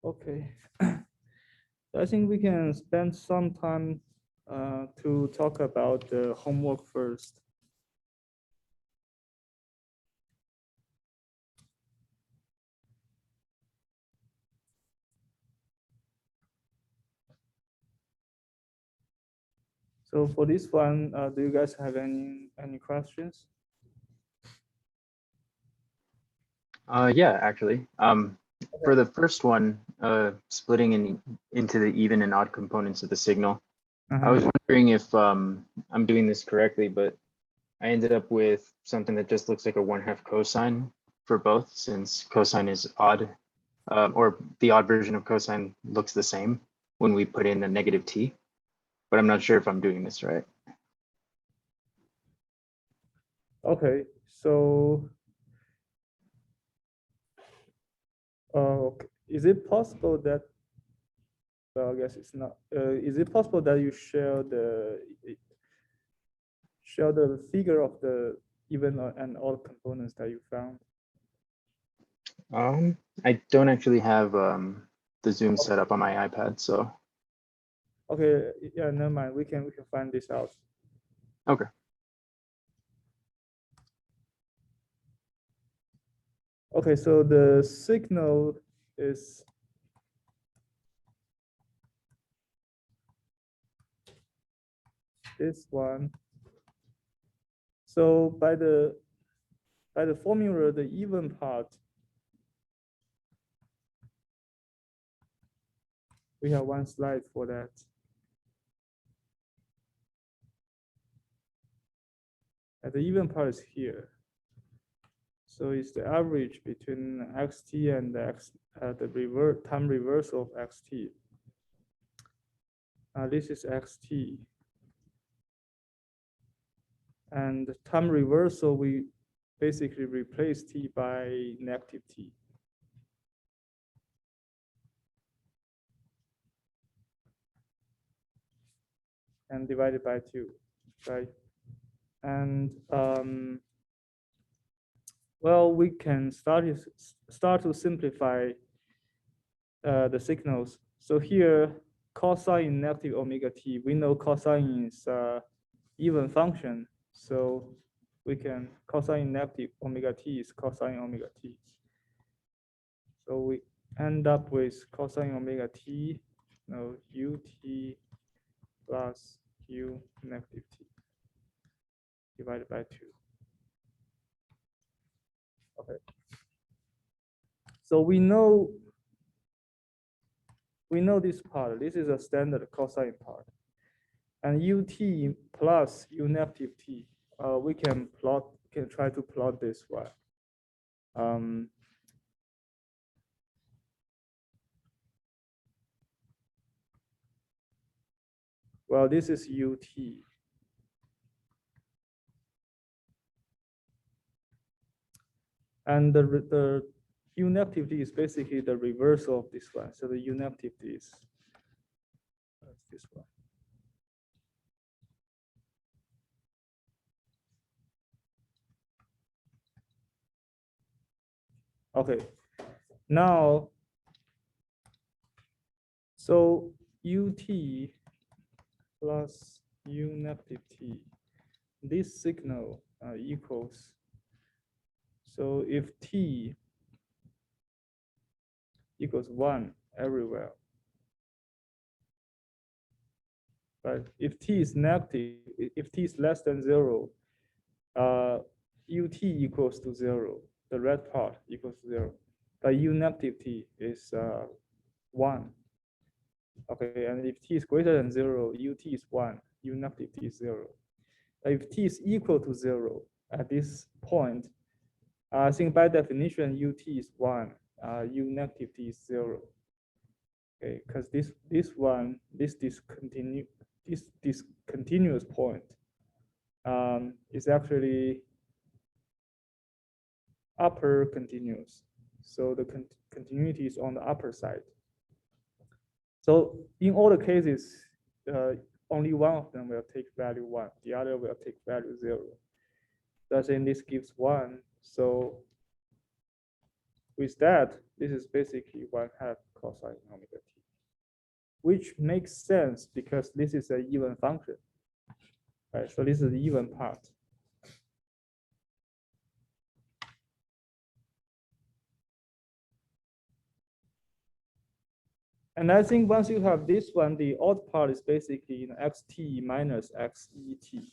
Okay. I think we can spend some time to talk about the homework first. So for this one, do you guys have any questions? Yeah, actually. For the first one, splitting into the even and odd components of the signal, I was wondering if I'm doing this correctly, but I ended up with something that just looks like a 1/2 cosine for both, since cosine is odd, or the odd version of cosine looks the same when we put in a negative t, but I'm not sure if I'm doing this right. Okay, so okay. Is it possible that, well, I guess it's not, is it possible that you share the figure of the even and odd components that you found? I don't actually have the Zoom set up on my iPad, so. Okay, yeah, never mind. We can find this out. Okay. Okay, so the signal is this one. So by the formula, the even part, we have one slide for that. And the even part is here. So it's the average between xt and the time reversal of xt. This is xt. And time reversal, we basically replace t by negative t. And divided by 2, right? And well, we can start to simplify the signals. So here, cosine negative omega t, we know cosine is even function. So we can cosine negative omega t is cosine omega t. So we end up with cosine omega t, no, ut plus u negative t divided by 2. Okay. So we know this part. This is a standard cosine part. And ut plus u negative t, we can try to plot this one. Well, this is ut. And the u negative t is basically the reverse of this one. So the u negative t is this one. Okay, now, so ut plus u negative t, this signal equals, so if t equals 1 everywhere, but if t is negative, if t is less than 0, ut equals to 0. The red part equals to 0. But u negative t is 1. Okay, and if t is greater than 0, ut is 1, u negative t is 0. If t is equal to 0 at this point, I think by definition ut is 1, u negative t is 0. Okay, because this discontinuous point is actually upper continuous. So the continuity is on the upper side. So in all the cases, only one of them will take value 1. The other will take value 0. So I think this gives 1. So with that, this is basically 1/2 cosine omega t, which makes sense because this is an even function, right? So this is the even part. And I think once you have this one, the odd part is basically xt minus xet,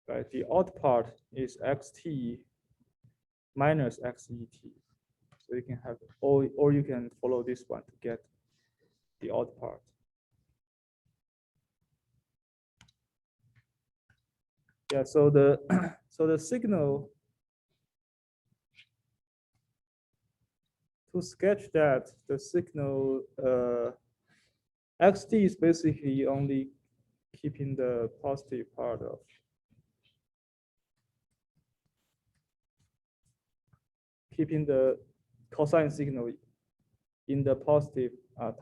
right? The odd part is xt minus xet. So you can have, or you can follow this one to get the odd part. Yeah, so the so the signal, to sketch that, the signal xt is basically only keeping the positive part of keeping the cosine signal in the positive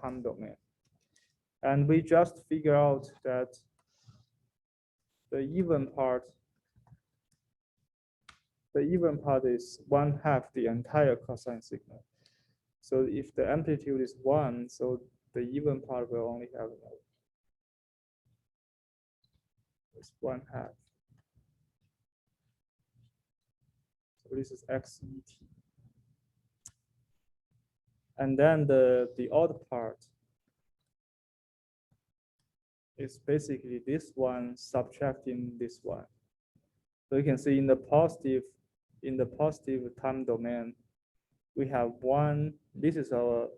time domain. And we just figure out that the even part is 1/2 the entire cosine signal. So if the amplitude is 1, so the even part will only have it's 1/2. So this is xet. And then the odd part is basically this one subtracting this one. So you can see in the positive time domain, we have 1. This is our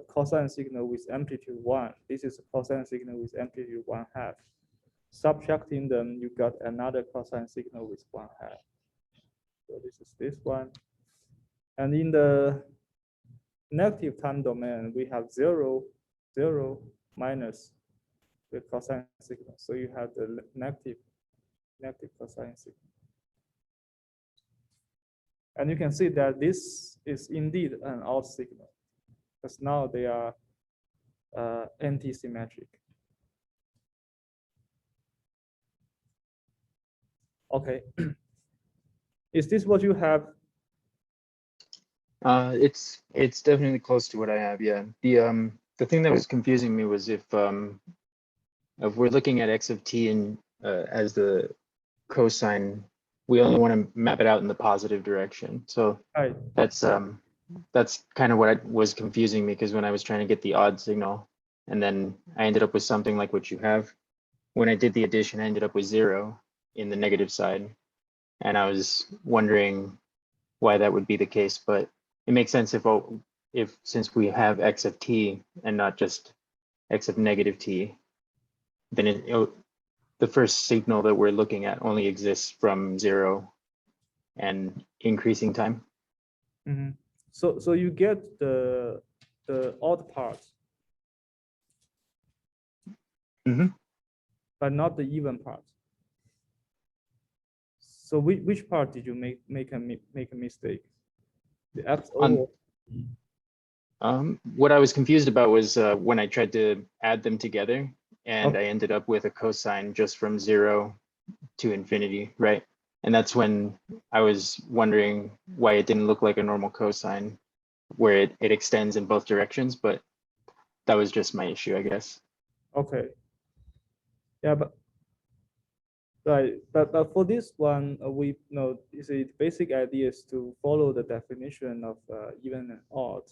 cosine signal with amplitude 1. This is a cosine signal with amplitude 1/2. Subtracting them, you got another cosine signal with 1/2. So this is this one. And in the negative time domain, we have 0, 0 minus the cosine signal. So you have the negative cosine signal. And you can see that this is indeed an odd signal, because now they are anti-symmetric. Okay. Is this what you have? It's definitely close to what I have. Yeah. The thing that was confusing me was if we're looking at x of t and as the cosine, we only want to map it out in the positive direction. So Right. that's kind of what was confusing me, because when I was trying to get the odd signal, and then I ended up with something like what you have. When I did the addition, I ended up with 0 in the negative side, and I was wondering why that would be the case. But it makes sense if since we have x of t and not just x of negative t, then the first signal that we're looking at only exists from 0 and increasing time. Mm-hmm. So you get the odd part, but not the even part. So which part did you make a mistake? The XO. What I was confused about was when I tried to add them together, and I ended up with a cosine just from 0 to infinity, right? And that's when I was wondering why it didn't look like a normal cosine, where it extends in both directions. But that was just my issue, I guess. Okay. Yeah, but right, but for this one, we know the basic idea is to follow the definition of even and odd.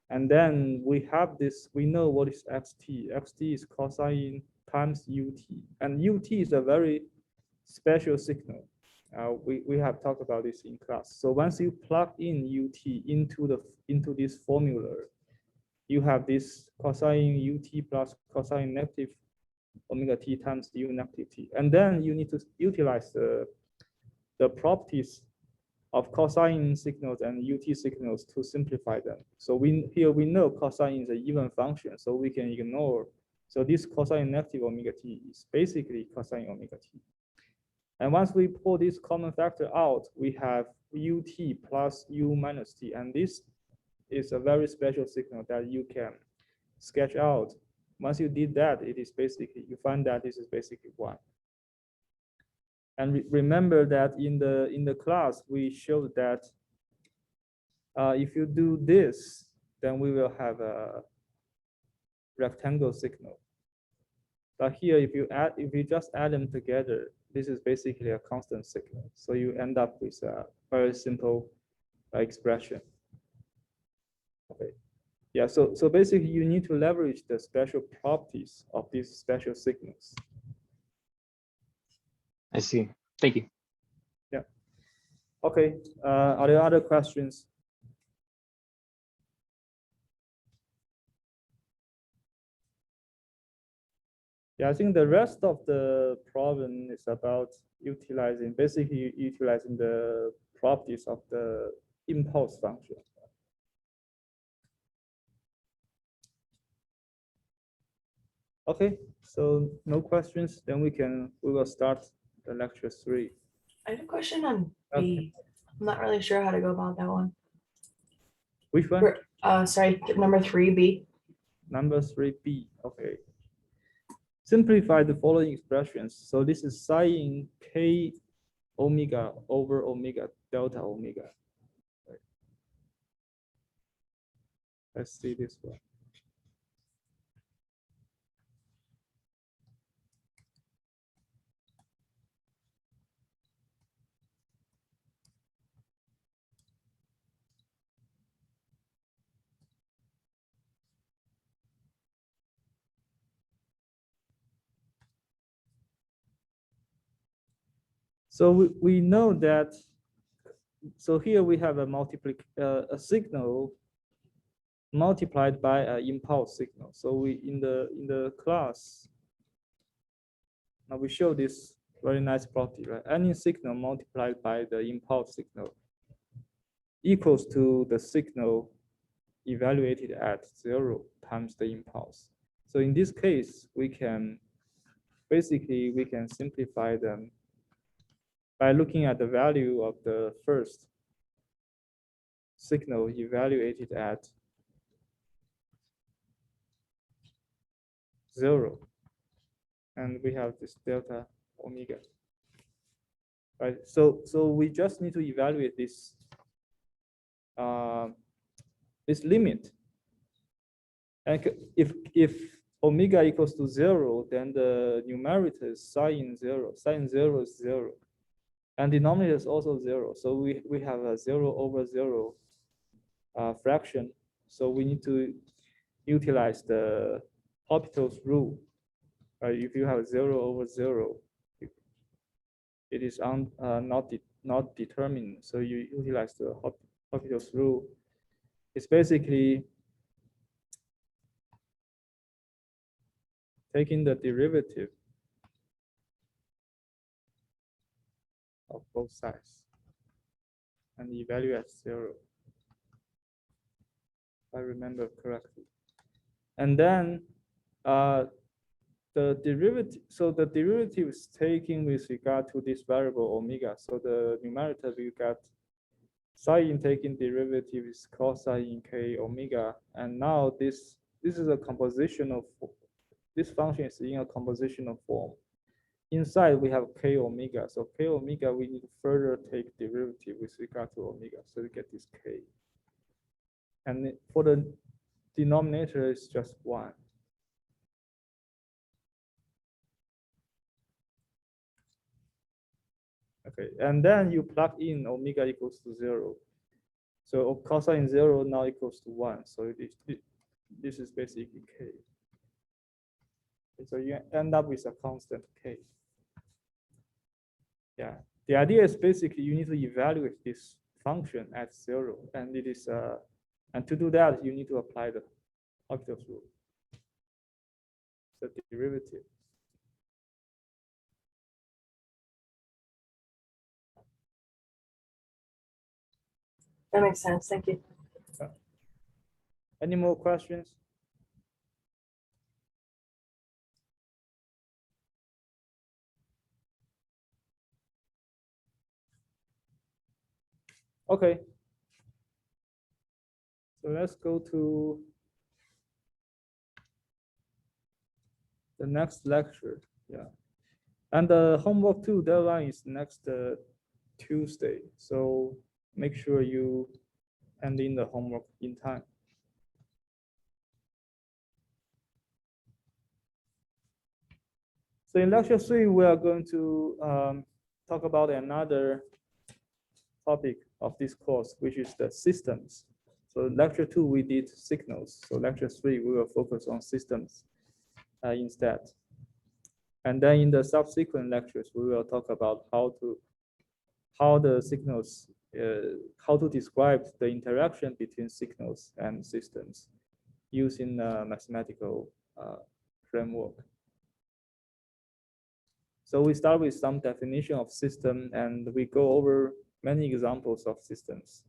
And then we have this, we know what is xt. Xt is cosine times ut. And ut is a very special signal. We have talked about this in class. So once you plug in ut into this formula, you have this cosine ut plus cosine negative omega t times u negative t. And then you need to utilize the properties of cosine signals and ut signals to simplify them. So here we know cosine is an even function, so we can ignore. So this cosine negative omega t is basically cosine omega t. And once we pull this common factor out, we have ut plus u minus t. And this is a very special signal that you can sketch out. Once you did that, it is basically, you find that this is basically 1. And remember that in the class, we showed that if you do this, then we will have a rectangle signal. But here, if you just add them together, this is basically a constant signal. So you end up with a very simple expression. Okay. Yeah, so basically you need to leverage the special properties of these special signals. I see. Thank you. Yeah. Okay. Are there other questions? Yeah, I think the rest of the problem is about basically utilizing the properties of the impulse function. Okay, so no questions, then we will start the lecture 3. I have a question on Okay. B. I'm not really sure how to go about that one. Which one? Sorry, number 3B. Number 3B, okay. Simplify the following expressions. So this is sine k omega over omega delta omega. Right. Let's see this one. So we know that, so here we have a signal multiplied by an impulse signal. So we in the class, now we show this very nice property, right? Any signal multiplied by the impulse signal equals to the signal evaluated at 0 times the impulse. So in this case, we can simplify them by looking at the value of the first signal evaluated at 0. And we have this delta omega. Right. So we just need to evaluate this this limit. And if omega equals to 0, then the numerator is sine 0. Sine 0 is 0. And denominator is also 0. So we have a 0 over 0 fraction. So we need to utilize the Hopital's rule. If you have 0 over 0, it is not determined. So you utilize the Hopital's rule. It's basically taking the derivative of both sides and evaluate 0, if I remember correctly. And then the derivative, so the derivative is taken with regard to this variable omega. So the numerator we got sine taking derivative is cosine k omega. And now this is a compositional, this function is in a compositional form. Inside we have k omega. So k omega, we need to further take derivative with regard to omega. So we get this k. And for the denominator, it's just 1. Okay, and then you plug in omega equals to 0. So cosine 0 now equals to 1. So this is basically k. So you end up with a constant k. Yeah, the idea is basically you need to evaluate this function at 0, and it is and to do that you need to apply the Hopital's rule, the derivative. That makes sense. Thank you. Any more questions? Okay. So let's go to the next lecture. Yeah. And the homework 2 deadline is next Tuesday. So make sure you hand in the homework in time. So in lecture 3, we are going to talk about another topic of this course, which is the systems. So lecture 2, we did signals. So lecture 3, we will focus on systems instead. And then in the subsequent lectures, we will talk about how the signals, how to describe the interaction between signals and systems using a mathematical framework. So we start with some definition of system, and we go over many examples of systems.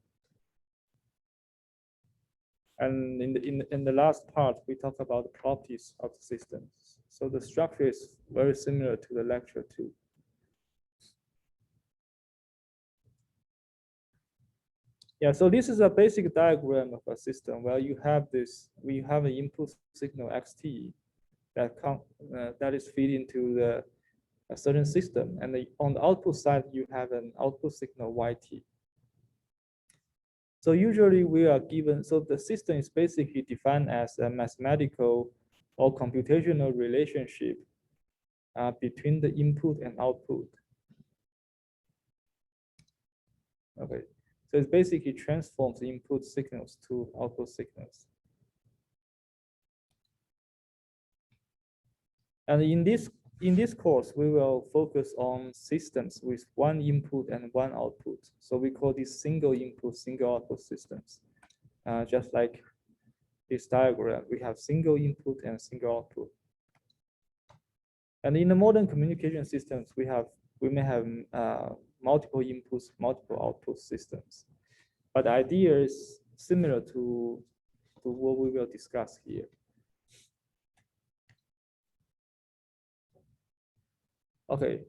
And in the last part, we talk about the properties of the systems. So the structure is very similar to the lecture 2. Yeah, so this is a basic diagram of a system where you have this, we have an input signal xt that is feed into a certain system, and on the output side, you have an output signal yt. So usually we are given, so the system is basically defined as a mathematical or computational relationship between the input and output. Okay, so it basically transforms input signals to output signals. And in this course, we will focus on systems with one input and one output. So we call these single input, single output systems. Just like this diagram, we have single input and single output. And in the modern communication systems, we may have multiple inputs, multiple output systems. But the idea is similar to what we will discuss here. Okay,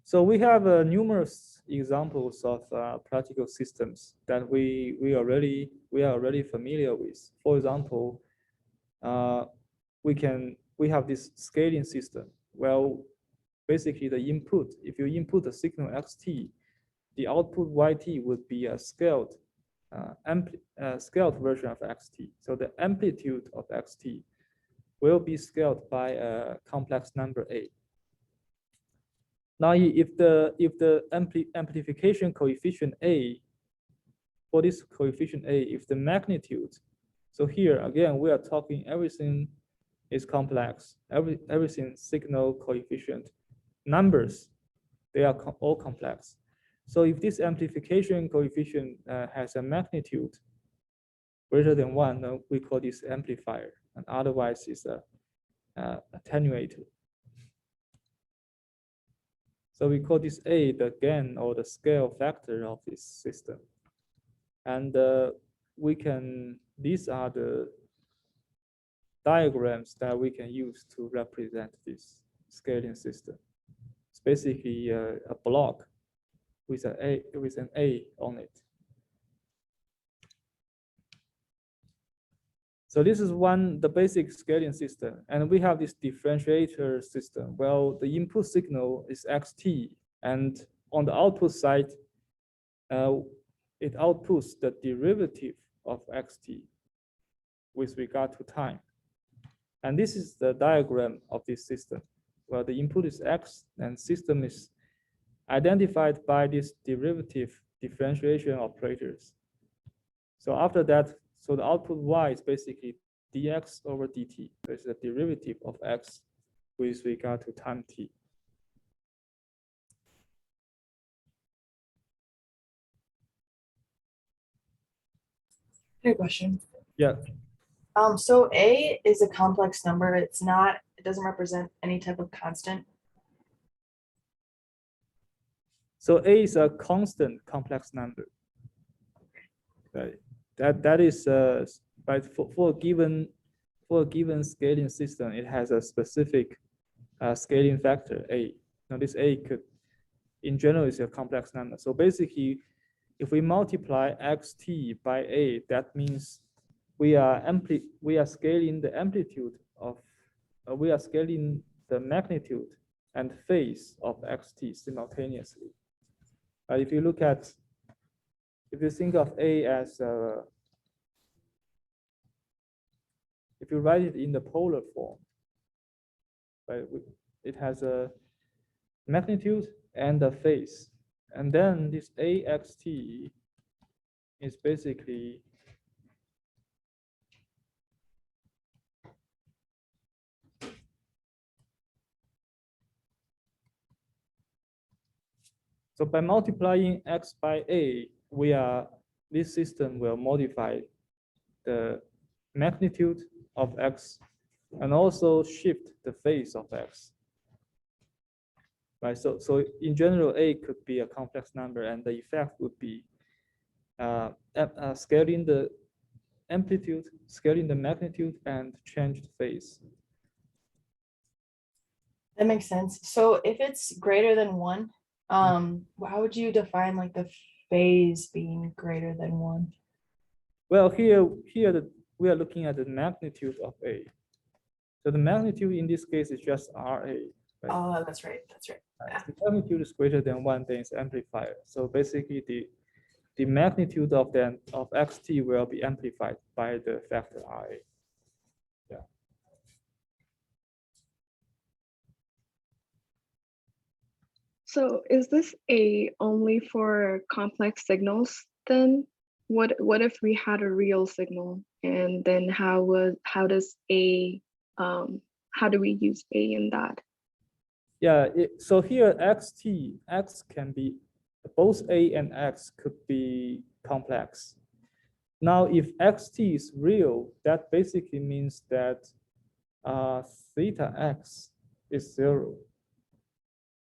so we have numerous examples of practical systems that we are already familiar with. For example, we have this scaling system. Well, basically the input, if you input the signal xt, the output yt would be a scaled version of xt. So the amplitude of xt will be scaled by a complex number a. Now, if the amplification coefficient a, for this coefficient a, if the magnitude, so here again we are talking everything is complex, everything signal coefficient numbers, they are all complex. So if this amplification coefficient has a magnitude greater than 1, we call this amplifier, and otherwise it's a attenuator. So we call this A the gain or the scale factor of this system. And these are the diagrams that we can use to represent this scaling system. It's basically a block with an A on it. So this is the basic scaling system, and we have this differentiator system. Well, the input signal is xt, and on the output side, it outputs the derivative of xt with regard to time. And this is the diagram of this system. Well, the input is x, and system is identified by this derivative differentiation operators. So after that, so the output y is basically dx over dt. So it's the derivative of x with regard to time t. Good question. Yeah. So A is a complex number. It doesn't represent any type of constant. So A is a constant complex number. Right. That is but for a given scaling system, it has a specific scaling factor A. Now this A could, in general, is a complex number. So basically, if we multiply xt by A, that means we are scaling the amplitude of, we are scaling the magnitude and phase of xt simultaneously. If you look at, if you think of A as, if you write it in the polar form, right? it has a magnitude and a phase. And then this AXT is basically so by multiplying x by a, this system will modify the magnitude of x and also shift the phase of x. Right. So in general, a could be a complex number, and the effect would be scaling the amplitude, scaling the magnitude, and change the phase. That makes sense. So if it's greater than 1, how would you define like the phase being greater than 1? Well, we are looking at the magnitude of a. So the magnitude in this case is just RA. Right? Oh, that's right. That's right. If the magnitude is greater than 1, then it's amplifier. So basically, the magnitude of xt will be amplified by the factor RA. Yeah. So is this A only for complex signals then? What if we had a real signal, and then how does A how do we use A in that? Yeah, so here x can be, both a and x could be complex. Now, if xt is real, that basically means that theta x is 0,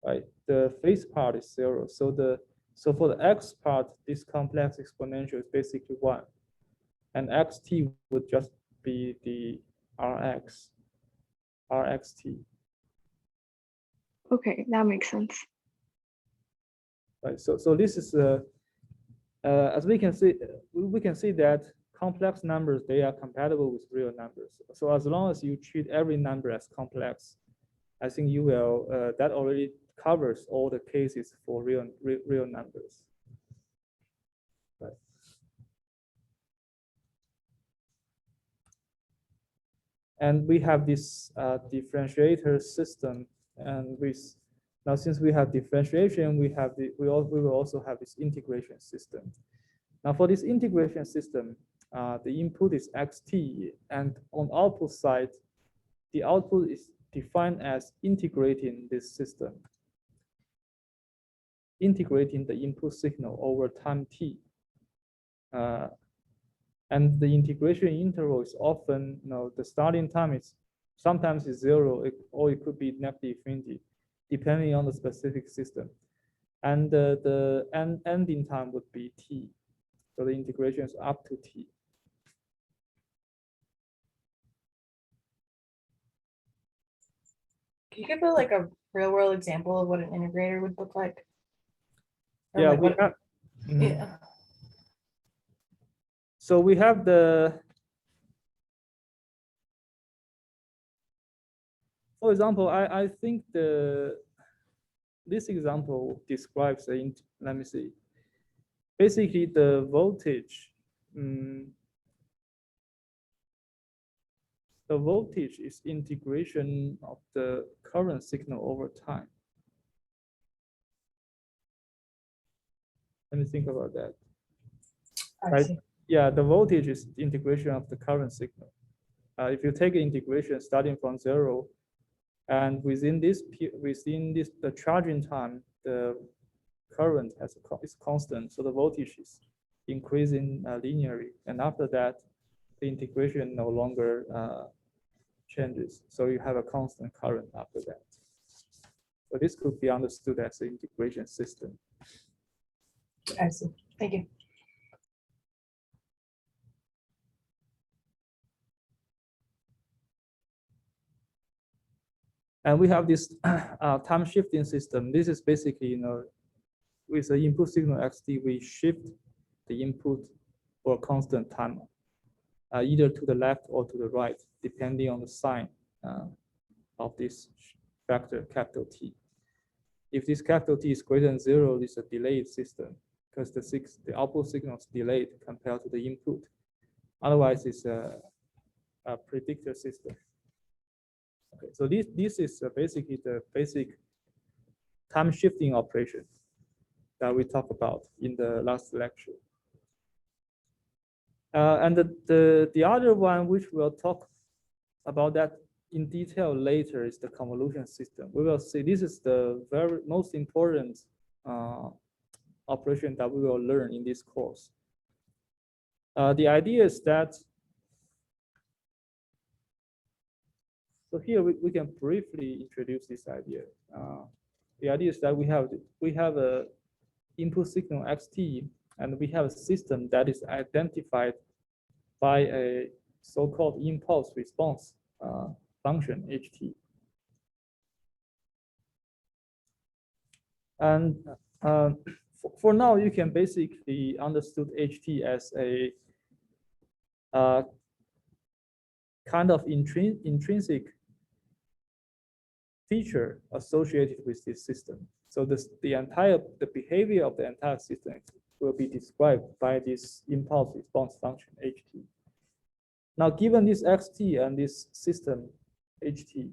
right? The phase part is 0. So for the x part, this complex exponential is basically 1, and xt would just be the rxt. Okay, that makes sense. Right. So this is as we can see that complex numbers, they are compatible with real numbers. So as long as you treat every number as complex, I think you will that already covers all the cases for real numbers. Right. And we have this differentiator system, and now since we have differentiation, we will also have this integration system. Now for this integration system, the input is xt, and on output side, the output is defined as integrating this system, integrating the input signal over time t. And the integration interval is often, the starting time is sometimes is 0, or it could be negative infinity, depending on the specific system. And the ending time would be t. So the integration is up to t. Can you give like a real world example of what an integrator would look like? Or Yeah, like we what- have. Yeah. So we have for example, I think this example describes let me see. Basically, the voltage, the voltage is integration of the current signal over time. Let me think about that. I see. Yeah, the voltage is integration of the current signal. If you take integration starting from 0, and within the charging time, the current is constant, so the voltage is increasing linearly, and after that, the integration no longer changes, so you have a constant current after that. So this could be understood as the integration system. I see. Thank you. And we have this time shifting system. This is basically, with the input signal xt, we shift the input for a constant time, either to the left or to the right, depending on the sign of this factor, capital T. If this capital T is greater than 0, it's a delayed system, because the output signal is delayed compared to the input. Otherwise, it's a predictor system. Okay, so this is basically the basic time shifting operation that we talked about in the last lecture. And the other one, which we'll talk about that in detail later, is the convolution system. We will see this is the very most important operation that we will learn in this course. The idea is that, so here we can briefly introduce this idea. The idea is that we have a input signal xt, and we have a system that is identified by a so-called impulse response function ht. And for now, you can basically understood ht as a kind of intrinsic feature associated with this system. So the behavior of the entire system will be described by this impulse response function ht. Now, given this xt and this system ht,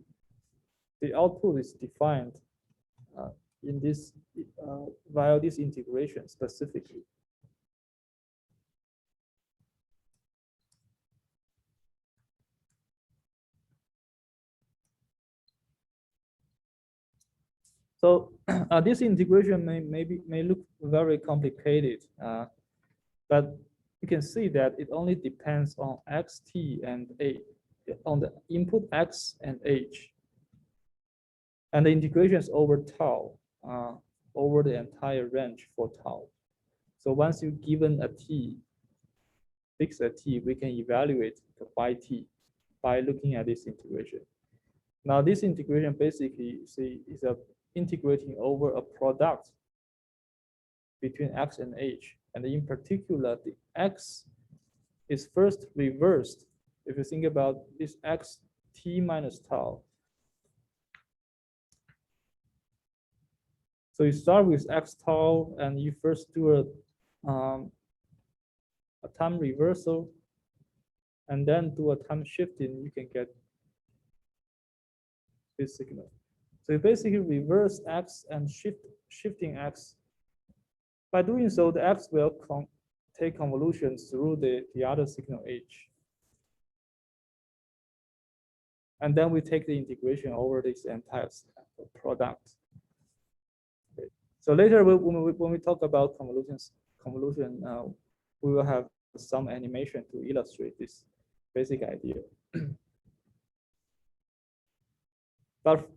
the output is defined in this via this integration specifically. So this integration may look very complicated, but you can see that it only depends on xt and a, on the input x and h, and the integration is over tau, over the entire range for tau. So once you're given a t, fix a t, we can evaluate the yt by looking at this integration. Now this integration basically is integrating over a product between x and h, and in particular, the x is first reversed. If you think about this x t minus tau, so you start with x tau, and you first do a time reversal, and then do a time shifting, you can get this signal. So you basically reverse x and shifting x. By doing so, the x will take convolutions through the other signal h. And then we take the integration over this entire product. Okay. So later, when we talk about convolution, we will have some animation to illustrate this basic idea. But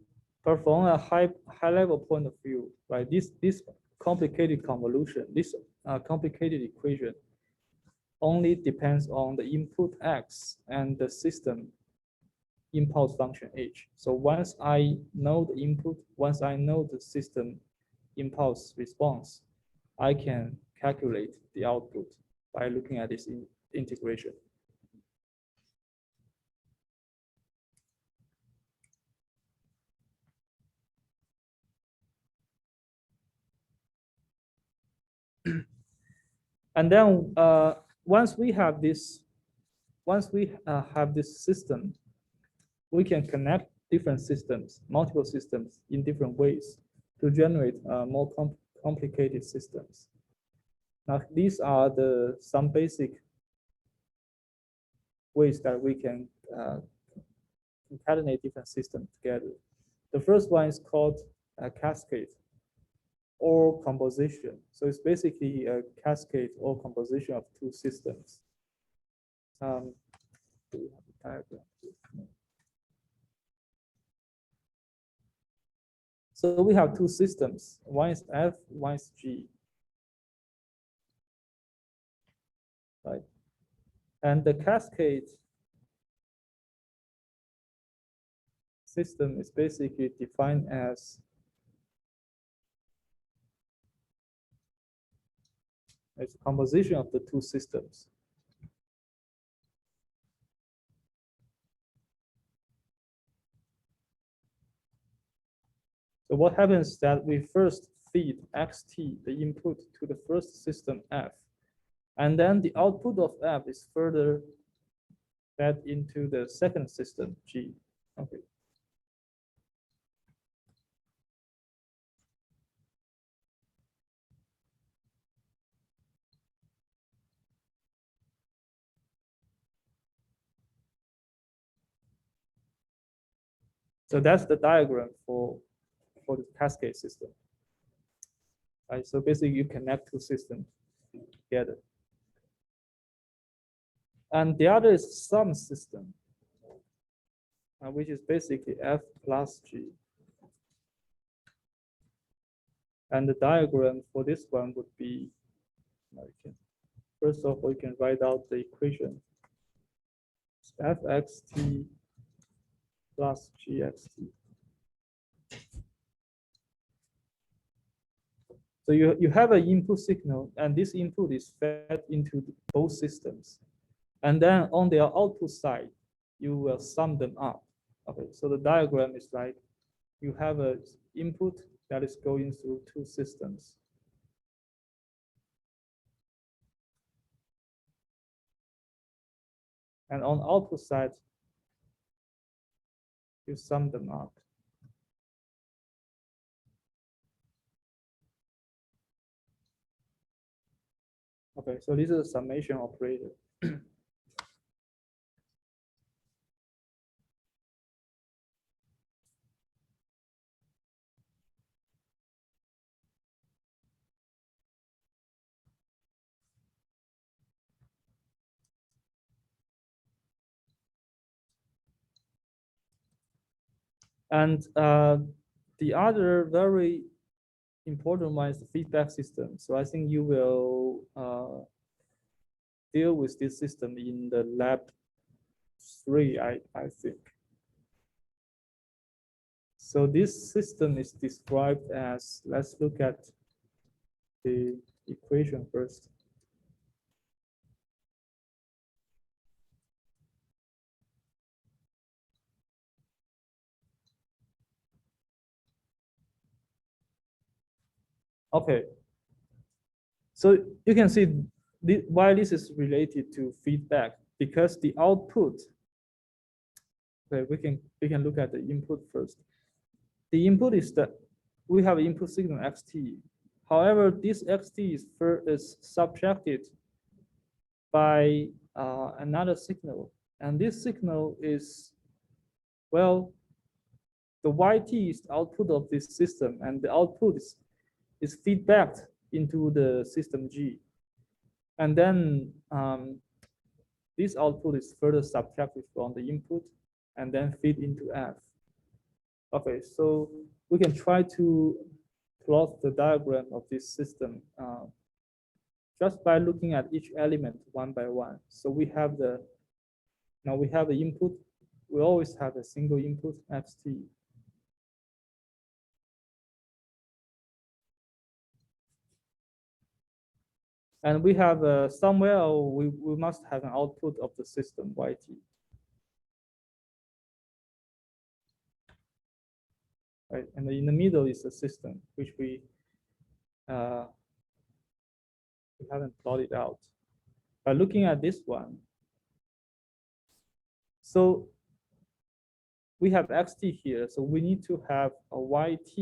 from a high level point of view, right? This complicated convolution, this complicated equation, only depends on the input x and the system impulse function h. So once I know the input, once I know the system impulse response, I can calculate the output by looking at this integration. And then once we have this system, we can connect different systems, multiple systems in different ways to generate more complicated systems. Now, these are some basic ways that we can concatenate different systems together. The first one is called a cascade or composition. So it's basically a cascade or composition of two systems. Do we have a diagram? So we have two systems. One is F, one is G. Right? And the cascade system is basically defined as a composition of the two systems. So what happens is that we first feed xt, the input, to the first system F, and then the output of F is further fed into the second system G. Okay. So that's the diagram for the cascade system. Right, so basically you connect two systems together. And the other is sum system, which is basically F plus G. And the diagram for this one would be, first of all, you can write out the equation. It's Fxt plus Gxt. So you have an input signal, and this input is fed into both systems. And then on their output side, you will sum them up. Okay, so the diagram is like you have an input that is going through two systems. And on output side, you sum them up. Okay, so this is a summation operator. And the other very important one is the feedback system. So I think you will deal with this system in the lab 3, I think. So this system is described as, let's look at the equation first. Okay. So you can see why this is related to feedback, because the output, okay, we can look at the input first. The input is that we have input signal xt. However, this xt is subtracted by another signal, and this signal is, well, the yt is the output of this system, and the output is feedbacked into the system G. And then this output is further subtracted from the input and then feed into F. Okay, so we can try to plot the diagram of this system just by looking at each element one by one. So we have now we have the input. We always have a single input xt. And we have somewhere we must have an output of the system yt. Right, and in the middle is the system, which we haven't plotted out. By looking at this one, so we have xt here, so we need to have a yt.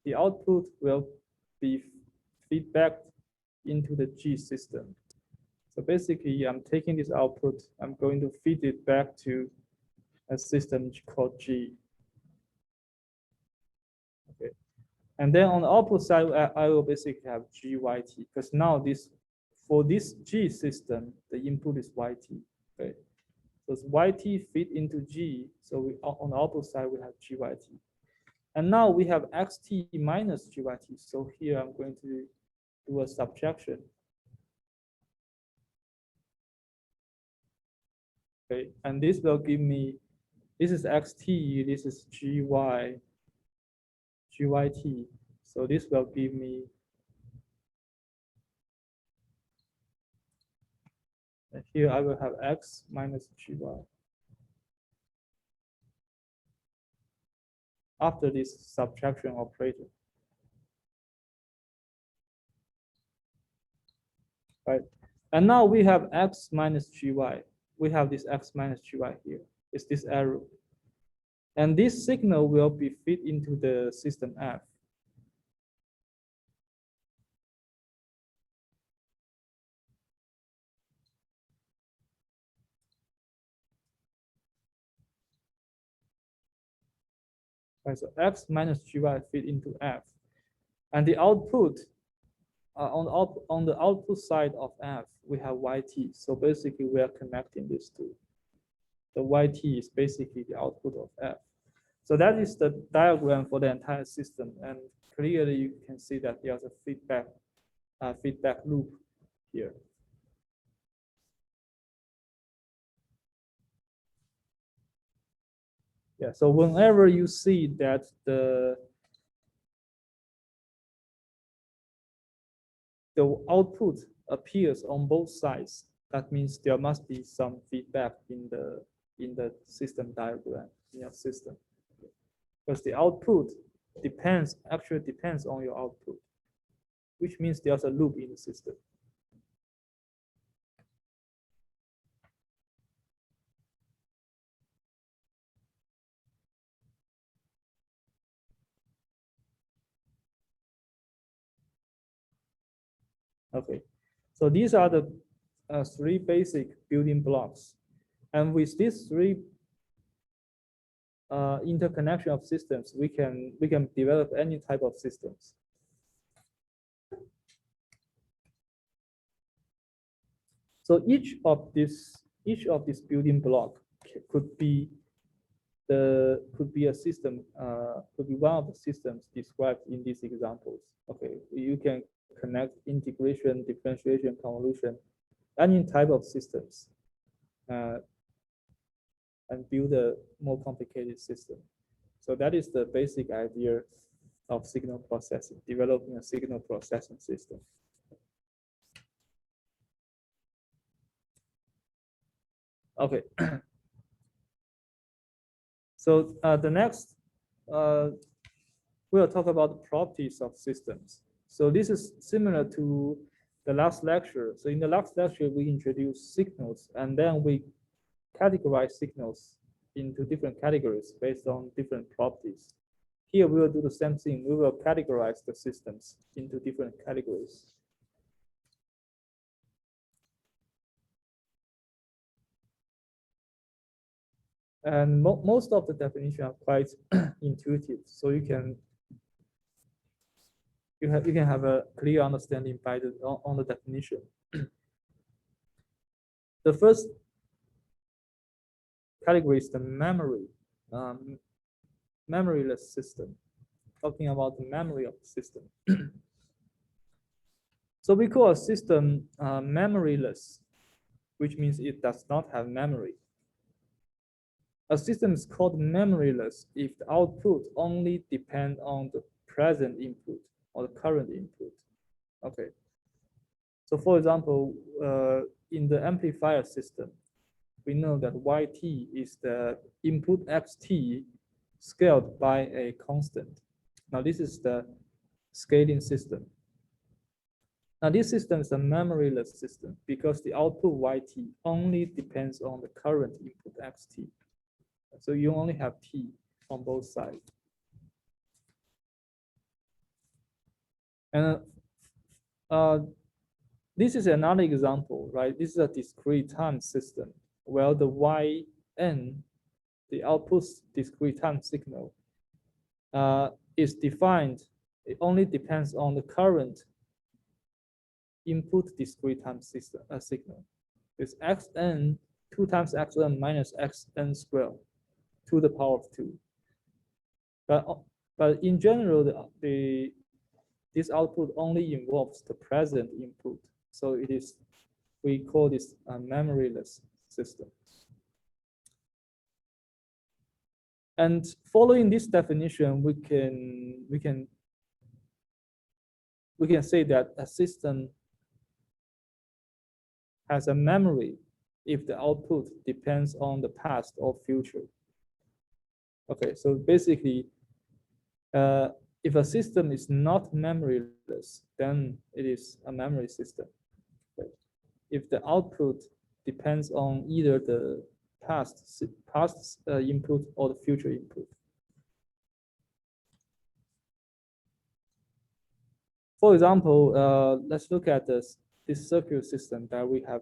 The output will be feedback into the G system. So basically, I'm taking this output, I'm going to feed it back to a system called G. Okay, and then on the output side, I will basically have GYT, because now for this G system, the input is YT. Okay, so it's YT feed into G. So on the output side, we have GYT. And now we have XT minus GYT. So here I'm going to do a subtraction. Okay, and this will give me, this is XT, this is GYT. So this will give me, and here I will have X minus GY. After this subtraction operator. Right, and now we have X minus GY. We have this X minus GY here. It's this arrow. And this signal will be fed into the system F. Right, so X minus Gy fit into F, and the output on the output side of F we have YT. So basically we are connecting these two. The YT is basically the output of F. So that is the diagram for the entire system, and clearly you can see that there's a feedback loop here. Yeah, so whenever you see that the output appears on both sides, that means there must be some feedback in the system diagram in your system, because the output actually depends on your output, which means there's a loop in the system. Okay, so these are the three basic building blocks, and with these three interconnection of systems, we can develop any type of systems. So each of these building block could be a system, could be one of the systems described in these examples. Okay, you can connect integration, differentiation, convolution, any type of systems, and build a more complicated system. So that is the basic idea of signal processing, developing a signal processing system. Okay. So the next, we'll talk about the properties of systems. So this is similar to the last lecture. So in the last lecture, we introduced signals, and then we categorize signals into different categories based on different properties. Here we will do the same thing. We will categorize the systems into different categories. And most of the definitions are quite intuitive, so you can have a clear understanding by on the definition. The first category is the memory, memoryless system. Talking about the memory of the system. So we call a system memoryless, which means it does not have memory. A system is called memoryless if the output only depends on the present input or the current input. Okay. So for example, in the amplifier system, we know that YT is the input XT scaled by a constant. Now this is the scaling system. Now this system is a memoryless system because the output YT only depends on the current input XT. So you only have T on both sides. And this is another example, right? This is a discrete time system where the Yn, the output discrete time signal, is defined. It only depends on the current input discrete time system, signal. It's Xn 2 times Xn minus Xn squared to the power of 2. But in general, this output only involves the present input. So it is, we call this a memoryless system. And following this definition, we can say that a system has a memory if the output depends on the past or future. Okay, so basically, if a system is not memoryless, then it is a memory system. Okay. If the output depends on either the past input or the future input. For example, let's look at this circuit system that we have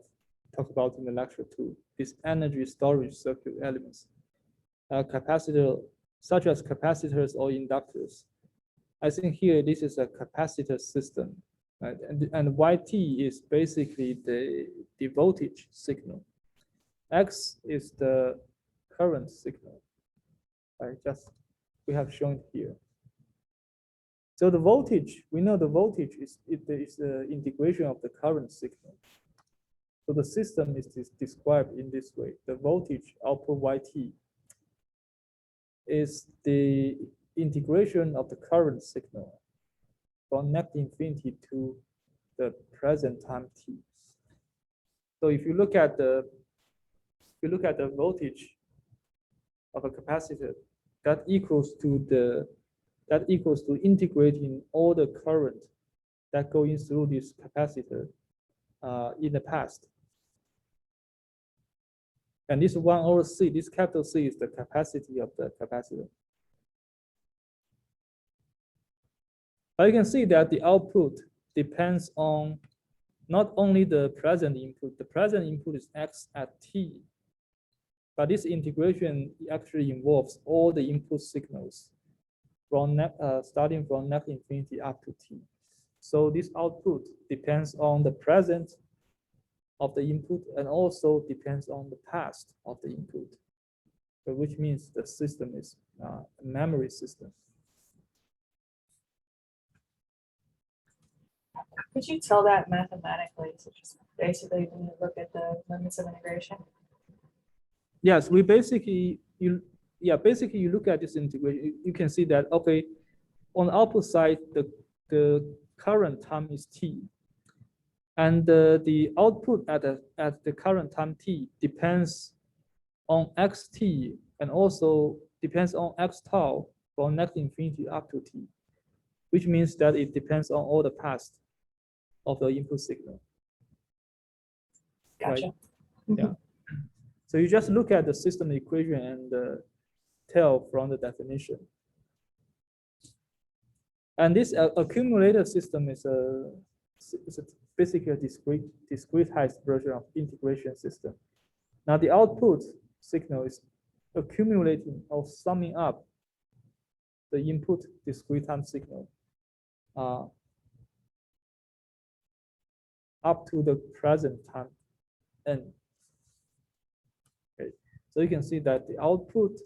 talked about in the lecture 2. This energy storage circuit elements. Capacitor such as capacitors or inductors. I think here this is a capacitor system, right? And YT is basically the voltage signal. X is the current signal, right? Just we have shown here. So the voltage, we know the voltage is the integration of the current signal. So the system is described in this way. The voltage output YT is the integration of the current signal from negative infinity to the present time t. So if you look at the voltage of a capacitor, that equals to integrating all the current that going through this capacitor in the past. And this 1 over C, this capital C is the capacity of the capacitor. But you can see that the output depends on not only the present input. The present input is X at T. But this integration actually involves all the input signals from starting from negative infinity up to T. So this output depends on the present of the input and also depends on the past of the input. So which means the system is a memory system. Could you tell that mathematically? So just basically when you look at the limits of integration? Yes, we basically you look at this integration, you can see that okay, on the output side, the current time is T. And the output at the current time T depends on xt and also depends on x tau from negative infinity up to T, which means that it depends on all the past of the input signal. Gotcha. Right? Yeah. So you just look at the system equation and tell from the definition. And this accumulator system is basically a discretized version of integration system. Now the output signal is accumulating or summing up the input discrete time signal up to the present time n. Okay. So you can see that the output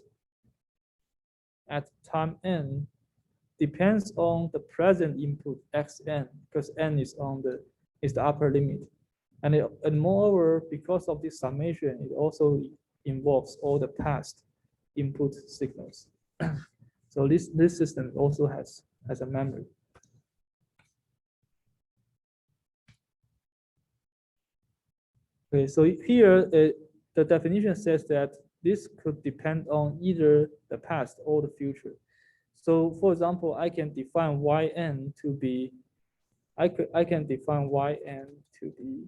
at time n depends on the present input xn, because n is the upper limit, and moreover, because of this summation, it also involves all the past input signals. So this system also has a memory. Okay, so here the definition says that this could depend on either the past or the future. So for example, I can define yn to be, I can define yn to be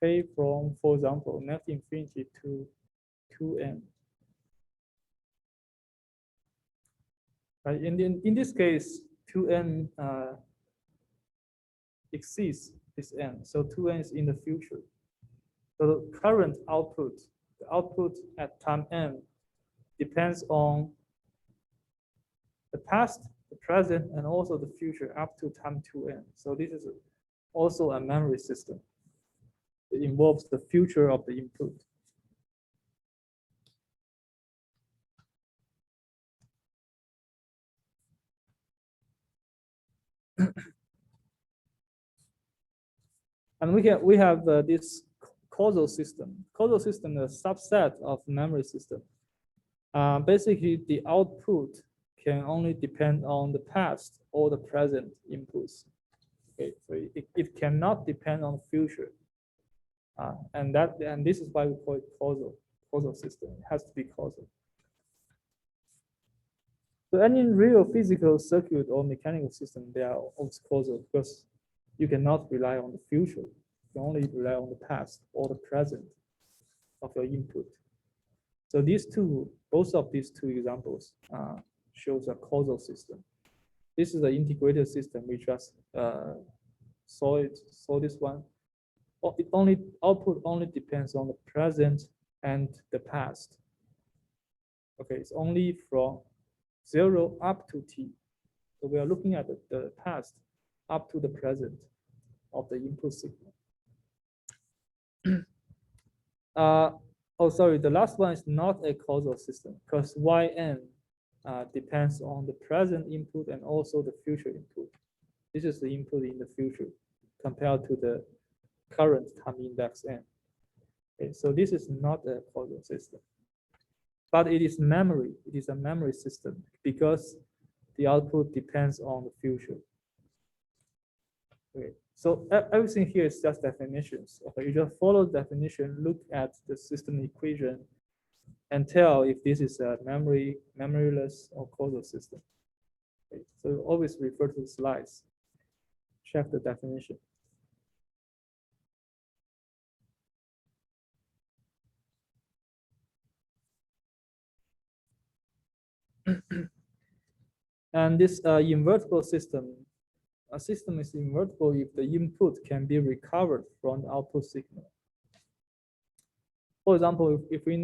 k from, for example, negative infinity to 2n. Right? In this case, 2n exceeds this n, so 2n is in the future. So the current output, the output at time n, depends on the past, the present, and also the future up to time 2n. So this is also a memory system. It involves the future of the input. And we have this causal system. Causal system is a subset of memory system. Basically, the output can only depend on the past or the present inputs. Okay, so it cannot depend on the future. And this is why we call it causal system. It has to be causal. So any real physical circuit or mechanical system, they are always causal because you cannot rely on the future. You can only rely on the past or the present of your input. So these two, both of these two examples shows a causal system. This is an integrated system. We just saw this one. output only depends on the present and the past. Okay, it's only from 0 up to t. So we are looking at the past up to the present of the input signal. Oh, sorry, the last one is not a causal system because Yn depends on the present input and also the future input. This is the input in the future compared to the current time index n. Okay, so this is not a causal system, but it is memory. It is a memory system because the output depends on the future. Okay, so everything here is just definitions. Okay, you just follow the definition, look at the system equation, and tell if this is a memoryless or causal system. Okay, so always refer to the slides. Check the definition. And this invertible system, a system is invertible if the input can be recovered from the output signal. For example, if we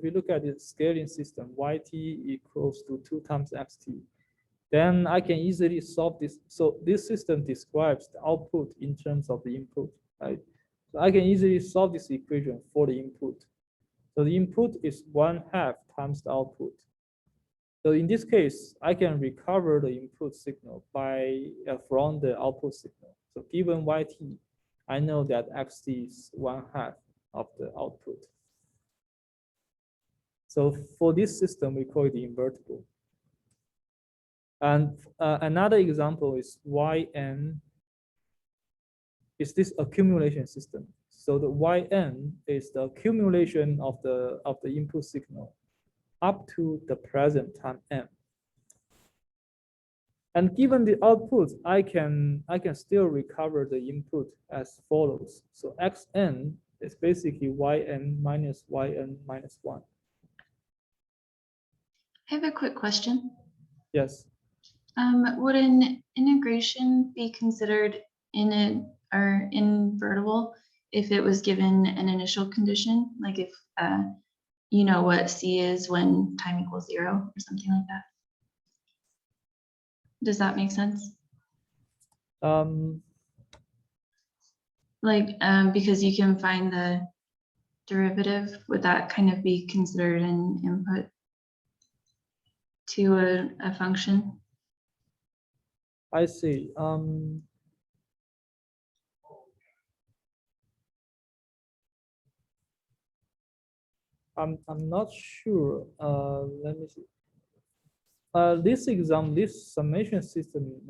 look at the scaling system, yt equals to 2 times xt, then I can easily solve this. So this system describes the output in terms of the input, right? So I can easily solve this equation for the input. So the input is 1/2 times the output. So in this case, I can recover the input signal from the output signal. So given yt, I know that xt is 1/2 of the output. So for this system, we call it invertible. And another example is Yn is this accumulation system. So the Yn is the accumulation of the input signal up to the present time m. And given the output, I can still recover the input as follows. So xn is basically Yn minus Yn minus 1. I have a quick question. Yes. Would an integration be considered invertible if it was given an initial condition, like if you know what C is when time equals 0 or something like that? Does that make sense? Because you can find the derivative, would that kind of be considered an input to a function? I see. I'm not sure. Let me see. This summation system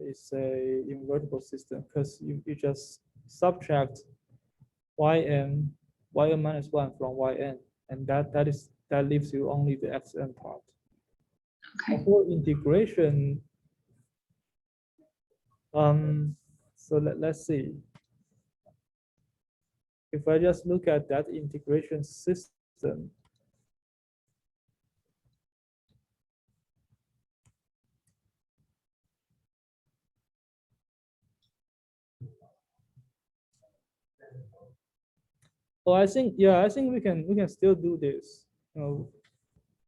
is a invertible system because you just subtract Yn minus 1 from Yn, and that leaves you only the xn part. Okay. For integration, so let's see. If I just look at that integration system, so I think we can still do this.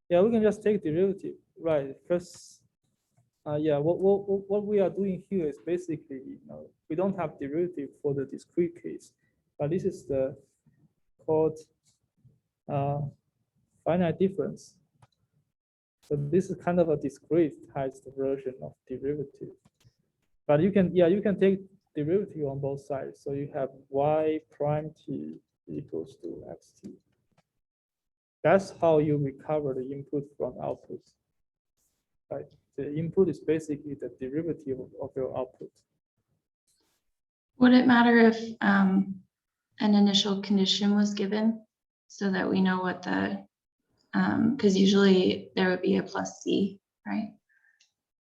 Yeah, we can just take derivative, right? Because what we are doing here is basically, we don't have derivative for the discrete case, but this is the called finite difference. So this is kind of a discretized version of derivative. But you can take derivative on both sides. So you have y prime t equals to xt. That's how you recover the input from output. Right? The input is basically the derivative of your output. Would it matter if an initial condition was given so that we know what the, because usually there would be a plus C, right?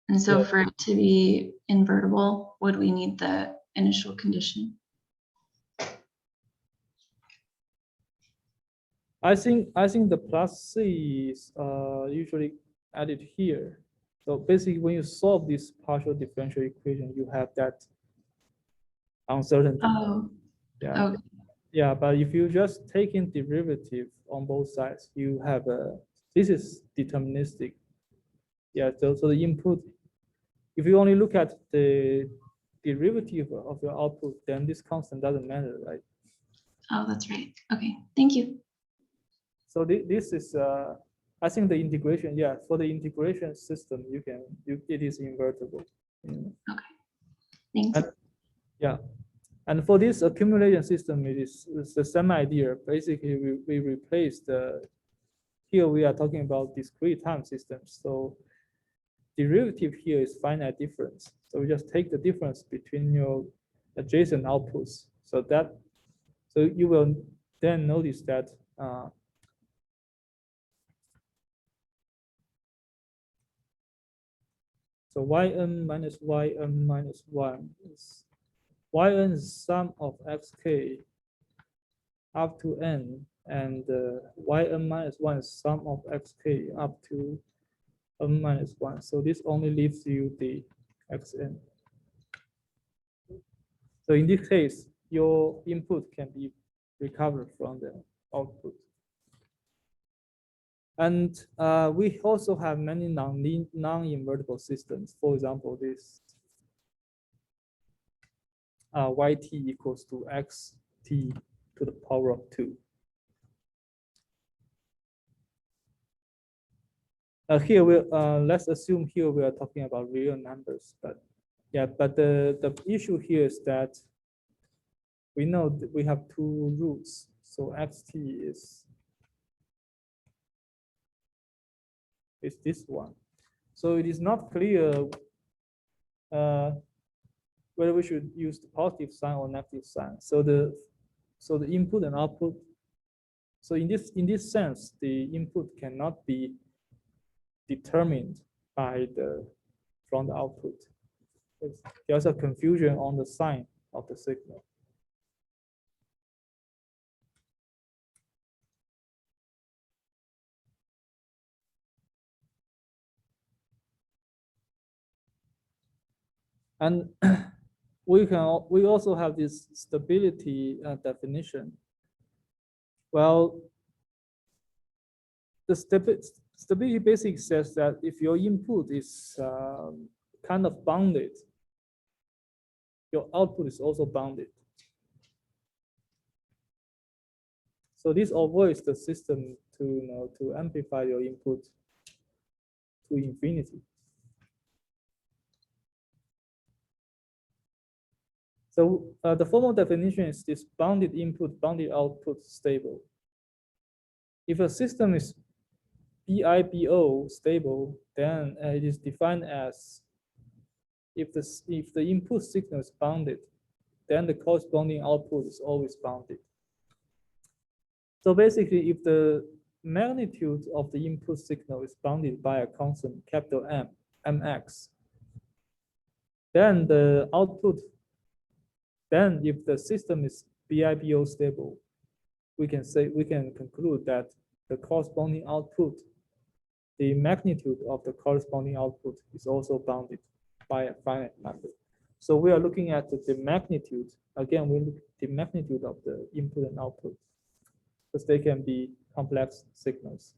And so for it to be invertible, would we need the initial condition? I think the plus C is usually added here. So basically, when you solve this partial differential equation, you have that uncertainty. Oh, Yeah. Okay. Yeah, but if you just take in derivative on both sides, you have this is deterministic. Yeah, so the input, if you only look at the derivative of your output, then this constant doesn't matter, right? Oh, that's right. Okay, thank you. So this is, I think the integration, yeah, for the integration system, it is invertible. Thanks. Yeah, and for this accumulation system, it's the same idea. Basically, we replace here we are talking about discrete time systems. So derivative here is finite difference. So we just take the difference between your adjacent outputs. So you will then notice that so yn minus yn minus 1 is yn is sum of xk up to n, and yn minus 1 is sum of xk up to n minus 1. So this only leaves you the xn. So in this case, your input can be recovered from the output. And we also have many non-invertible systems. For example, this yt equals to xt to the power of 2. Here let's assume here we are talking about real numbers, but yeah, but the issue here is that we know that we have two roots. So xt is this one. So it is not clear whether we should use the positive sign or negative sign. So the input and output. So in this sense, the input cannot be determined from the output. There's a confusion on the sign of the signal. And we also have this stability definition. Well, the stability basically says that if your input is kind of bounded, your output is also bounded. So this avoids the system to amplify your input to infinity. So the formal definition is this bounded input, bounded output stable. If a system is BIBO stable, then it is defined as if the input signal is bounded, then the corresponding output is always bounded. So basically, if the magnitude of the input signal is bounded by a constant capital M, mx, then the output, then if the system is BIBO stable, we can conclude that the corresponding output, the magnitude of the corresponding output is also bounded by a finite number. So we are looking at the magnitude. Again, we look at the magnitude of the input and output, because they can be complex signals.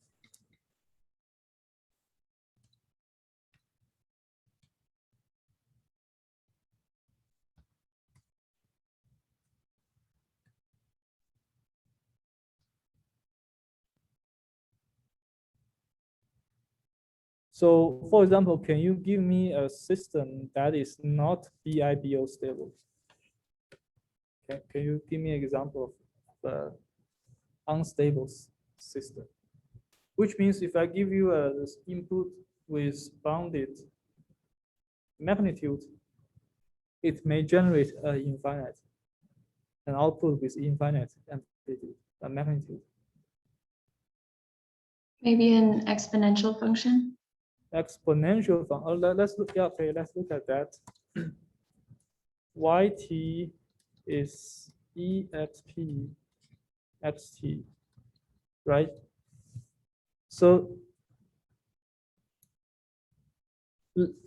So for example, can you give me a system that is not BIBO stable? Can you give me an example of an unstable system? Which means if I give you this input with bounded magnitude, it may generate infinite, an output with infinite amplitude, magnitude. Maybe an exponential function. Exponential function. Let's look. Yeah, okay, let's look at that. Yt is exp xt, right? So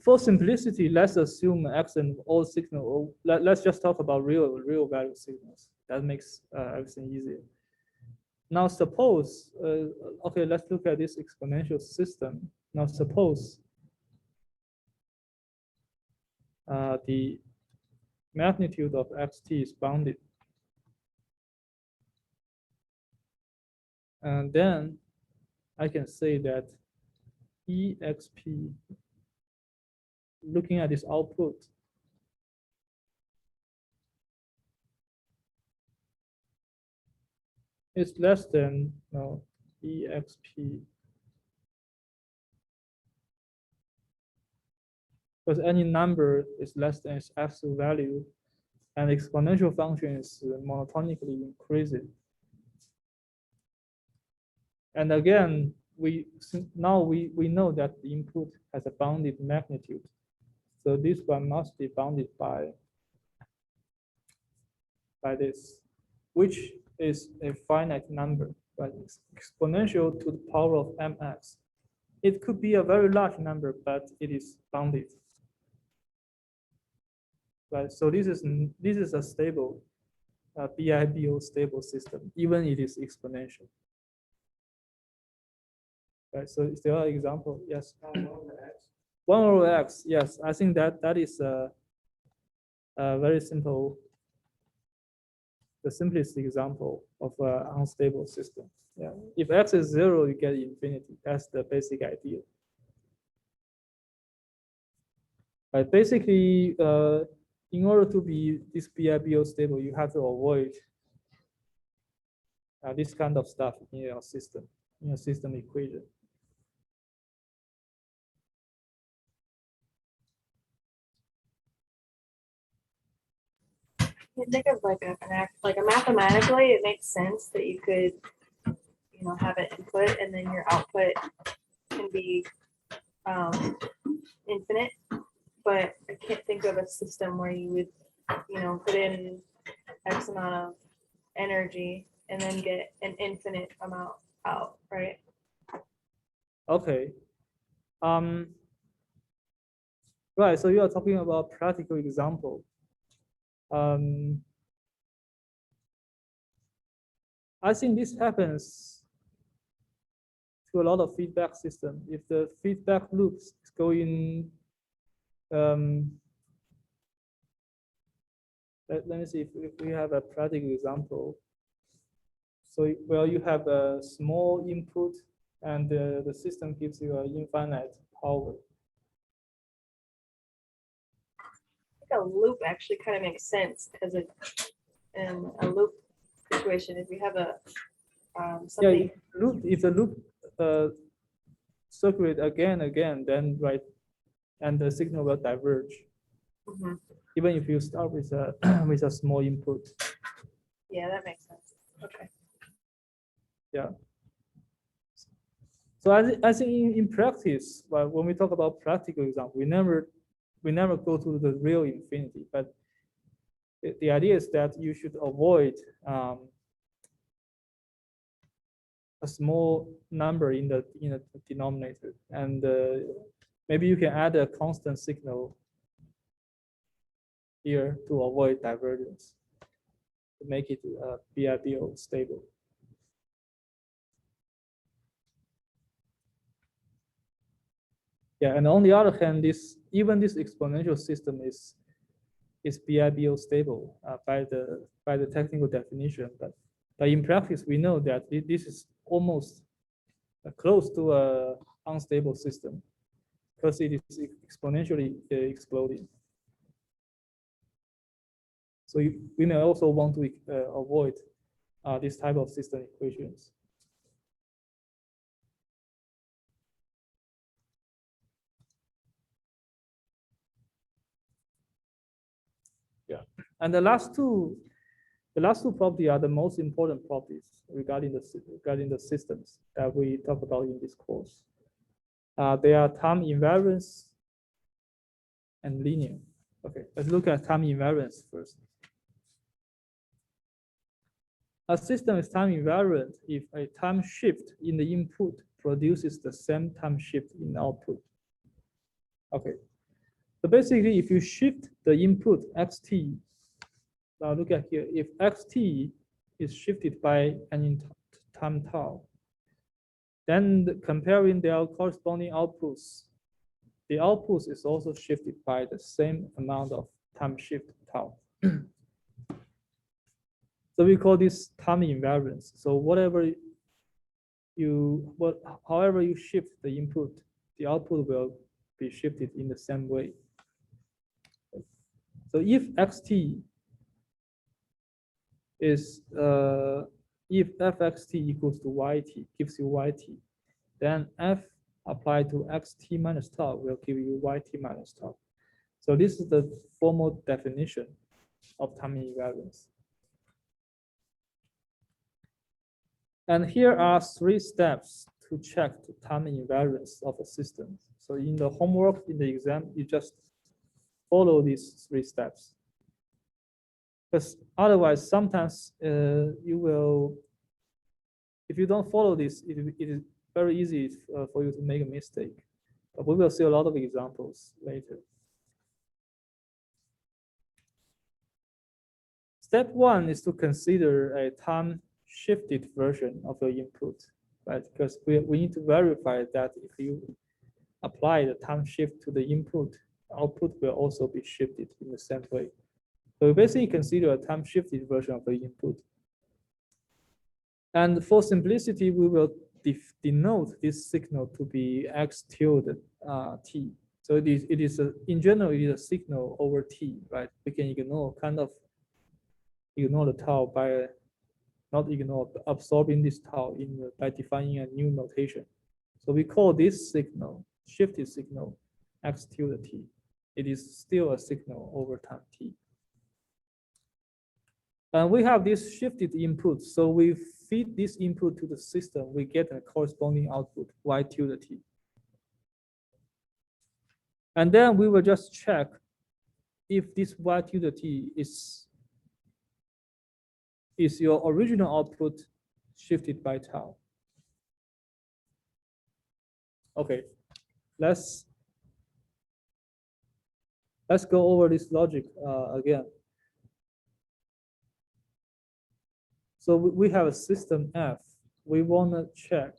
for simplicity, let's assume x and all signal. Let's just talk about real value signals. That makes everything easier. Now suppose, okay, let's look at this exponential system. Now suppose the magnitude of xt is bounded. And then I can say that exp, looking at this output, is less than exp, because any number is less than its absolute value, and exponential function is monotonically increasing. And again, we know that the input has a bounded magnitude. So this one must be bounded by this, which is a finite number, but it's exponential to the power of mx. It could be a very large number, but it is bounded. Right. So this is a stable, BIBO stable system, even it is exponential. Right. So is there an example? Yes. 1 over x. Yes, I think that is a very simple, the simplest example of an unstable system. Yeah. If x is 0, you get infinity. That's the basic idea. But basically, in order to be this BIBO stable, you have to avoid this kind of stuff in your system equation. You think of like a mathematically, it makes sense that you could, have an input and then your output can be infinite. But I can't think of a system where you would, put in X amount of energy and then get an infinite amount out, right? Okay. Right. So you are talking about practical example. I think this happens to a lot of feedback system. If the feedback loops is going, let me see if we have a practical example. So, well, you have a small input and the system gives you an infinite power. I think a loop actually kind of makes sense because in a loop situation, if you have a something. Yeah, if the loop circulate again, then right, and the signal will diverge. Mhm. Even if you start with a with a small input. Yeah, that makes sense. Okay. Yeah. So I think in practice, well, when we talk about practical example, we never go to the real infinity. But the idea is that you should avoid a small number in the denominator, and maybe you can add a constant signal here to avoid divergence, to make it BIBO stable. Yeah, and on the other hand, even this exponential system is BIBO stable by the technical definition, but in practice we know that this is almost close to a unstable system because it is exponentially exploding. So we may also want to avoid this type of system equations. Yeah, and the last two properties are the most important properties regarding the systems that we talk about in this course. They are time invariance and linear. Okay, let's look at time invariance first. A system is time invariant if a time shift in the input produces the same time shift in output. Okay, so basically if you shift the input xt Now look at here. If xt is shifted by any time tau, then comparing their corresponding outputs, the outputs is also shifted by the same amount of time shift tau. So we call this time invariance. So however you shift the input, the output will be shifted in the same way. So if xt is if fxt equals to yt gives you yt, then f applied to xt minus tau will give you yt minus tau. So this is the formal definition of time invariance. And here are 3 steps to check the time invariance of a system. So in the homework, in the exam, you just follow these 3 steps. Because otherwise, sometimes you will, if you don't follow this, it is very easy for you to make a mistake. But we will see a lot of examples later. Step 1 is to consider a time shifted version of your input, right? Because we need to verify that if you apply the time shift to the input, output will also be shifted in the same way. So we basically consider a time shifted version of the input. And for simplicity, we will denote this signal to be x tilde t. So it is in general, it is a signal over t, right? We can ignore the tau by not ignore absorbing this tau by defining a new notation. So we call this signal, shifted signal, x tilde t. It is still a signal over time t. And we have this shifted input. So we feed this input to the system, we get a corresponding output, y tilde t. And then we will just check if this y tilde t is your original output shifted by tau. Okay, let's go over this logic again. So we have a system F. We want to check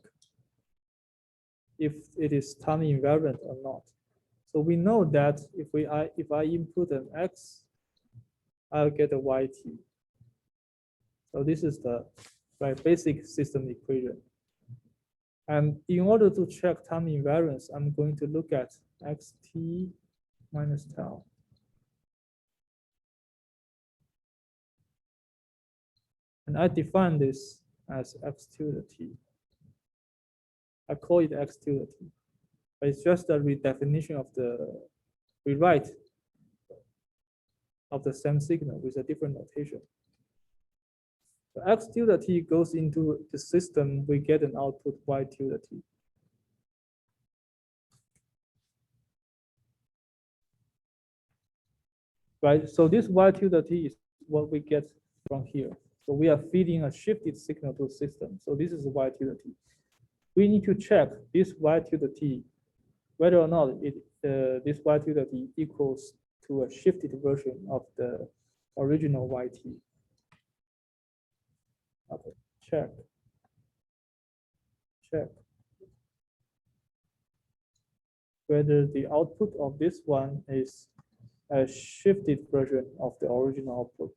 if it is time invariant or not. So we know that if I input an x, I'll get a yt. So this is the basic system equation. And in order to check time invariance, I'm going to look at xt minus tau. And I define this as x tilde t. I call it x tilde t. But it's just a redefinition of the rewrite of the same signal with a different notation. So x tilde t goes into the system, we get an output y tilde t. Right, so this y tilde t is what we get from here. So we are feeding a shifted signal to the system. So this is y tilde t. We need to check this y tilde t, whether or not this y tilde t equals to a shifted version of the original yt. Okay, check. Whether the output of this one is a shifted version of the original output.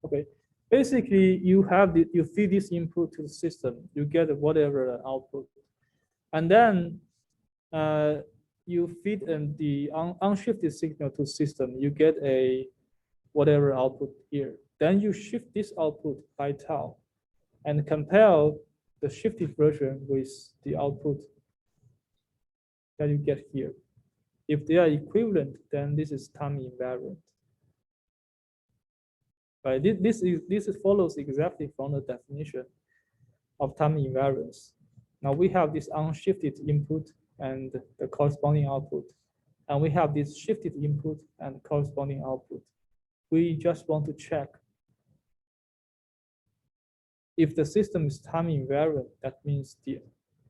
Okay, basically you feed this input to the system, you get whatever output, and then you feed the unshifted signal to system, you get a whatever output here. Then you shift this output by tau and compare the shifted version with the output that you get here. If they are equivalent, then this is time invariant. Right? This follows exactly from the definition of time invariance. Now we have this unshifted input and the corresponding output, and we have this shifted input and corresponding output. We just want to check if the system is time invariant. That means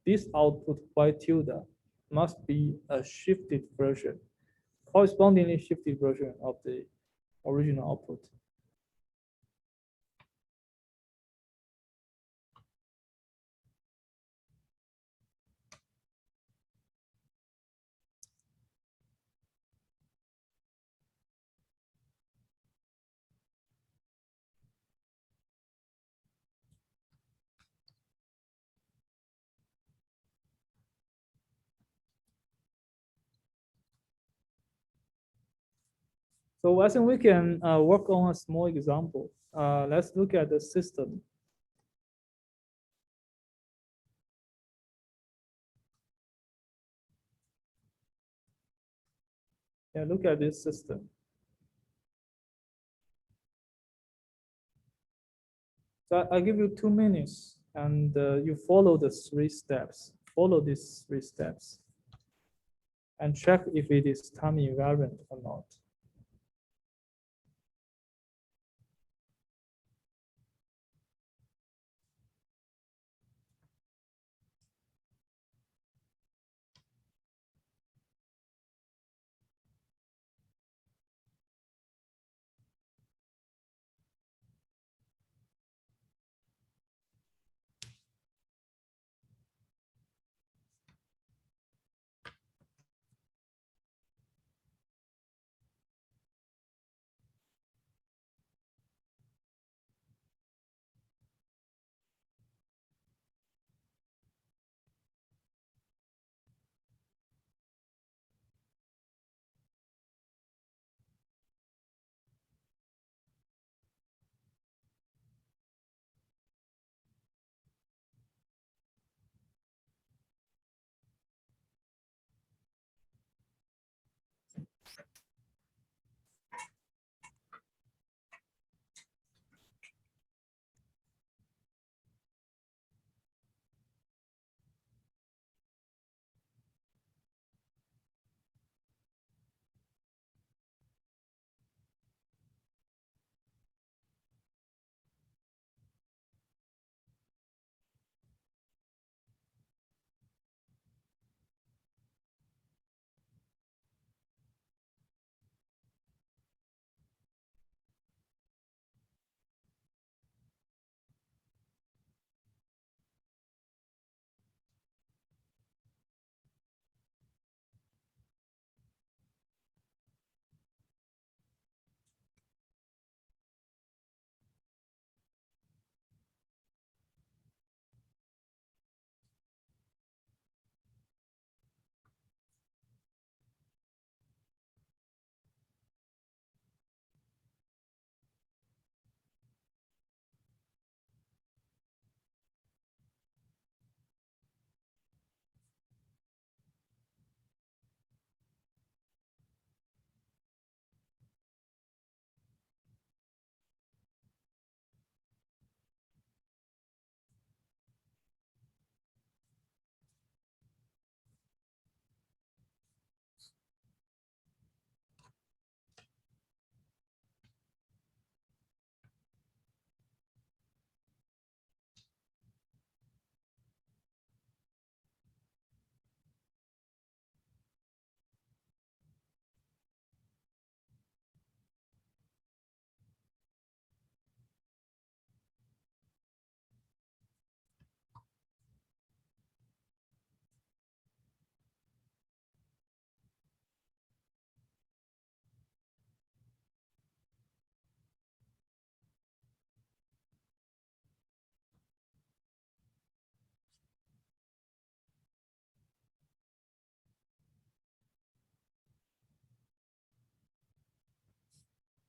this output y tilde must be a shifted version correspondingly shifted version of the original output. So I think we can work on a small example. Let's look at the system. Yeah, look at this system. So I give you 2 minutes and you follow the 3 steps. Follow these 3 steps and check if it is time invariant or not.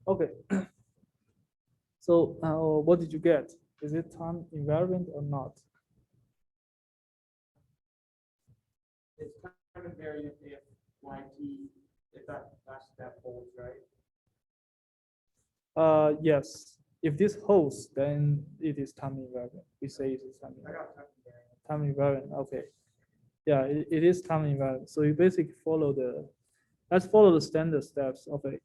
Okay. So what did you get? Is it time invariant or not? It's time invariant if YT, if that last step holds, right? Yes. If this holds, then it is time invariant. We say it is time I invariant. got time invariant. Time invariant. Okay. Yeah, it is time invariant. So you basically follow the. Let's follow the standard steps of it.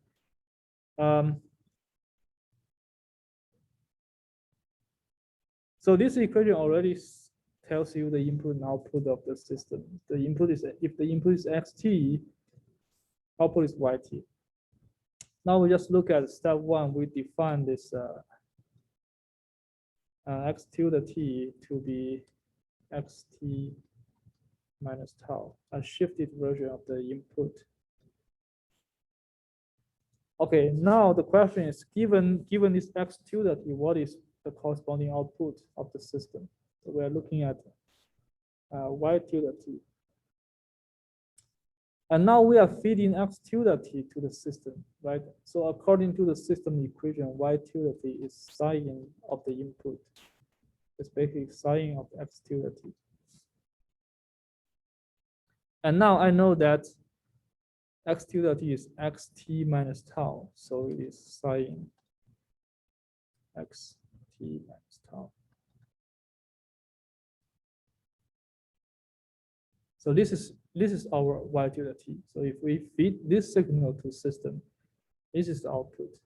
So this equation already tells you the input and output of the system. The input is if the input is xt, output is YT. Now we just look at step one. We define this x tilde t to be xt minus tau, a shifted version of the input. Okay, now the question is, given this x tilde t, what is the corresponding output of the system? So we are looking at y tilde t. And now we are feeding x tilde t to the system, right? So according to the system equation, y tilde t is sine of the input. It's basically sine of x tilde t. And now I know that x tilde t is xt minus tau, so it is sine xt minus tau. So this is our y tilde t. So if we feed this signal to system, this is the output.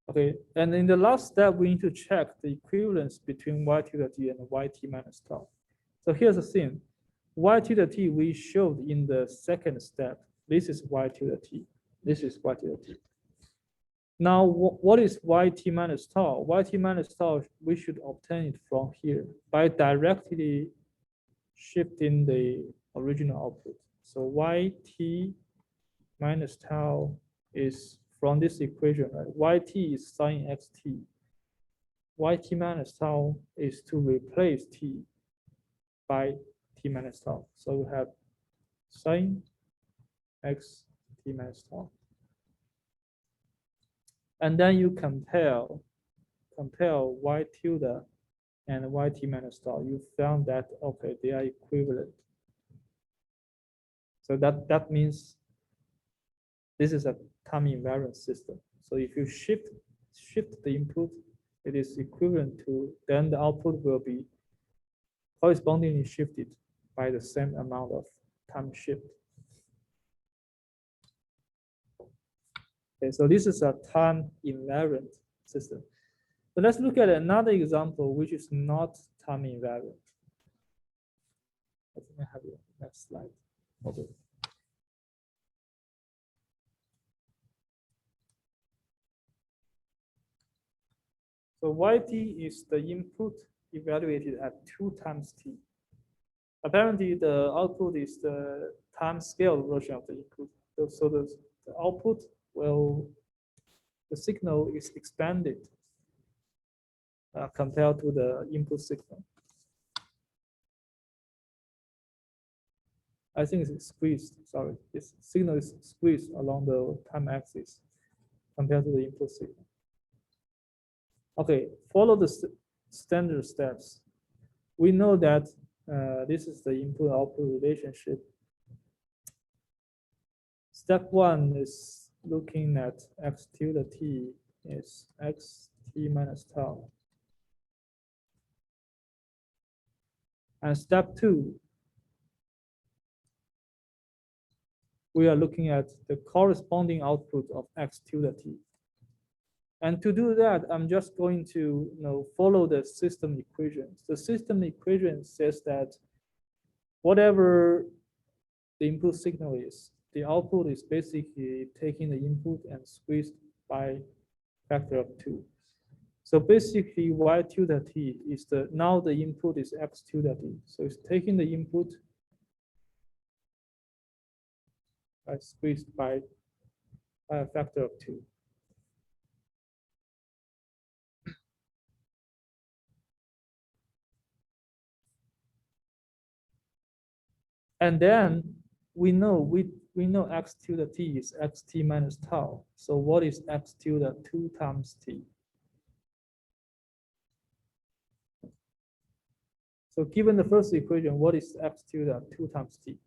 Okay, and in the last step, we need to check the equivalence between y tilde t and yt minus tau. So here's the thing. Y tilde t we showed in the second step. This is y tilde t. This is y tilde t. Now, what is yt minus tau? Yt minus tau, we should obtain it from here by directly shifting the original output. So yt minus tau is from this equation, right? Yt is sine xt. Yt minus tau is to replace t by t minus tau. So we have sine x t minus tau. And then you compare y tilde and yt minus tau. You found that, okay, they are equivalent. So that means this is a time invariant system. So if you shift the input, it is equivalent to, then the output will be correspondingly shifted by the same amount of time shift. Okay, so this is a time invariant system. So let's look at another example which is not time invariant. I think I have the next slide. Okay. So yt is the input evaluated at 2 times t. Apparently, the output is the time scale version of the input. So the output will, the signal is expanded compared to the input signal. I think it's squeezed, sorry. This signal is squeezed along the time axis compared to the input signal. Okay, follow the standard steps. We know that this is the input-output relationship. Step one is looking at x tilde t is xt minus tau. And step two, we are looking at the corresponding output of x tilde t. And to do that, I'm just going to follow the system equations. The system equation says that whatever the input signal is, the output is basically taking the input and squeezed by factor of 2. So basically, y tilde t is now the input is x tilde t. So it's taking the input by squeezed by a factor of 2. And then we know x tilde t is xt minus tau. So what is x tilde 2 times t? So given the first equation, what is x tilde 2 times t?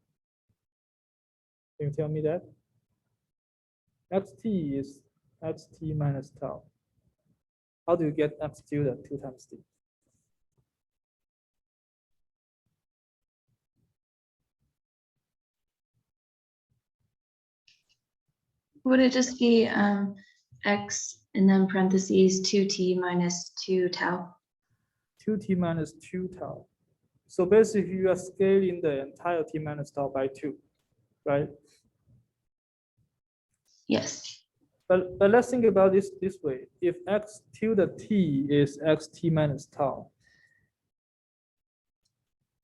Can you tell me that? xt is xt minus tau. How do you get x tilde 2 times t? Would it just be x and then parentheses 2t minus 2 tau? 2t minus 2 tau. So basically, you are scaling the entire t minus tau by 2, right? Yes. But let's think about this way. If x tilde t is xt minus tau,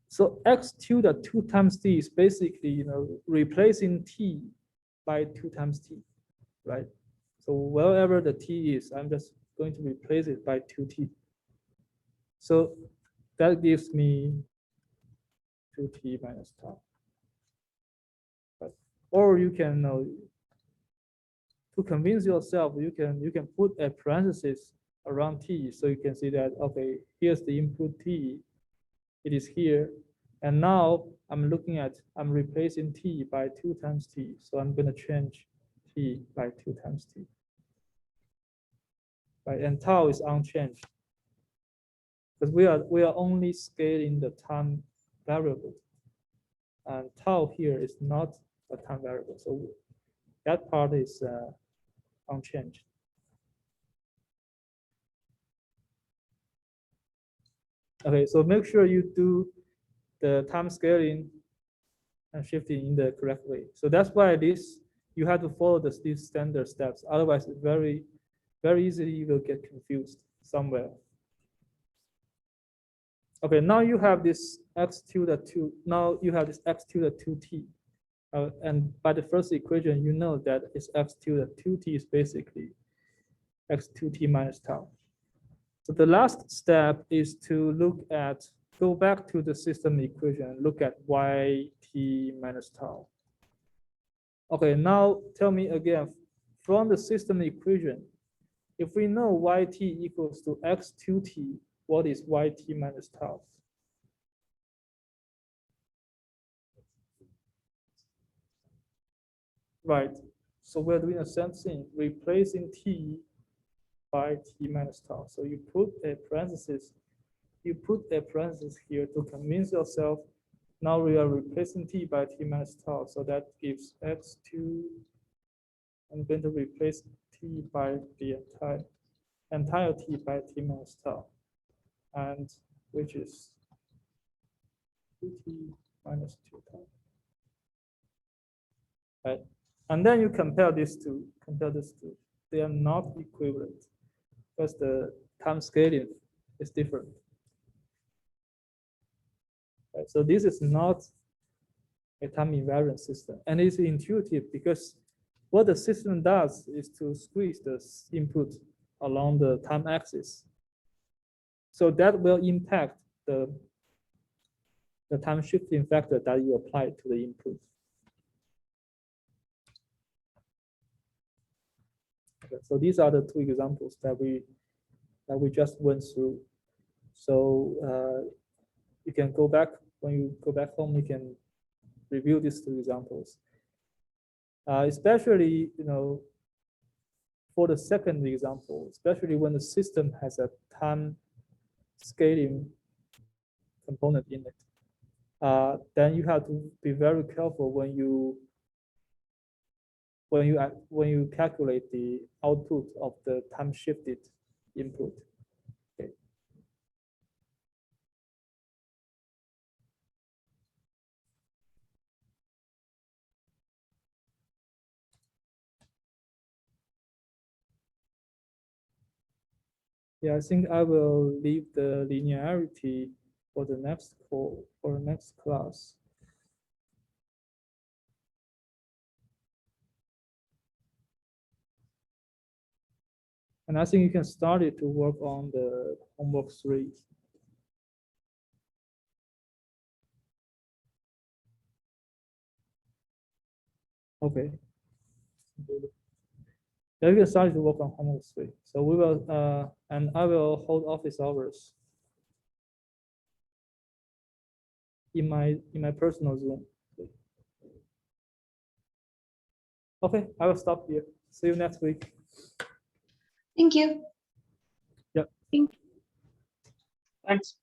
so x tilde 2 times t is basically replacing t by 2 times t, right? So wherever the t is, I'm just going to replace it by 2t. So that gives me 2t minus tau. Right? Or you can to convince yourself, you can put a parenthesis around t, so you can see that okay, here's the input t, it is here, and now I'm replacing t by 2 times t, so I'm going to change t by 2 times t. Right, and tau is unchanged because we are only scaling the time variable, and tau here is not a time variable, so that part is unchanged. Okay, so make sure you do the time scaling and shifting in the correct way. So that's why you have to follow these standard steps. Otherwise, it's very easily you will get confused somewhere. Okay, now you have this x tilde 2. Now you have this x tilde 2t. And by the first equation, you know that it's x tilde 2t is basically x2t minus tau. So the last step is to go back to the system equation and look at yt minus tau. Okay, now tell me again, from the system equation, if we know yt equals to x2t, what is yt minus tau? Right, so we're doing the same thing, replacing t by t minus tau. So you put a parenthesis here to convince yourself. Now we are replacing t by t minus tau, so that gives x2. I'm going to replace t by the entire t by t minus tau, and which is 2t minus 2 tau. Right, and then you compare these two. They are not equivalent because the time scaling is different. Right, so this is not a time invariant system, and it's intuitive because what the system does is to squeeze the input along the time axis. So that will impact the time shifting factor that you apply to the input. Okay, so these are the two examples that we just went through. So you can go back, when you go back home, you can review these two examples. Especially, for the second example, especially when the system has a time scaling component in it, then you have to be very careful when you calculate the output of the time shifted input. Okay. Yeah, I think I will leave the linearity for the next class. And I think you can start it to work on the homework 3. Okay. Yeah, you can start to work on homework 3. So we will, and I will hold office hours in my personal Zoom. Okay, I will stop here. See you next week. Thank you. Yep. Thank Thanks.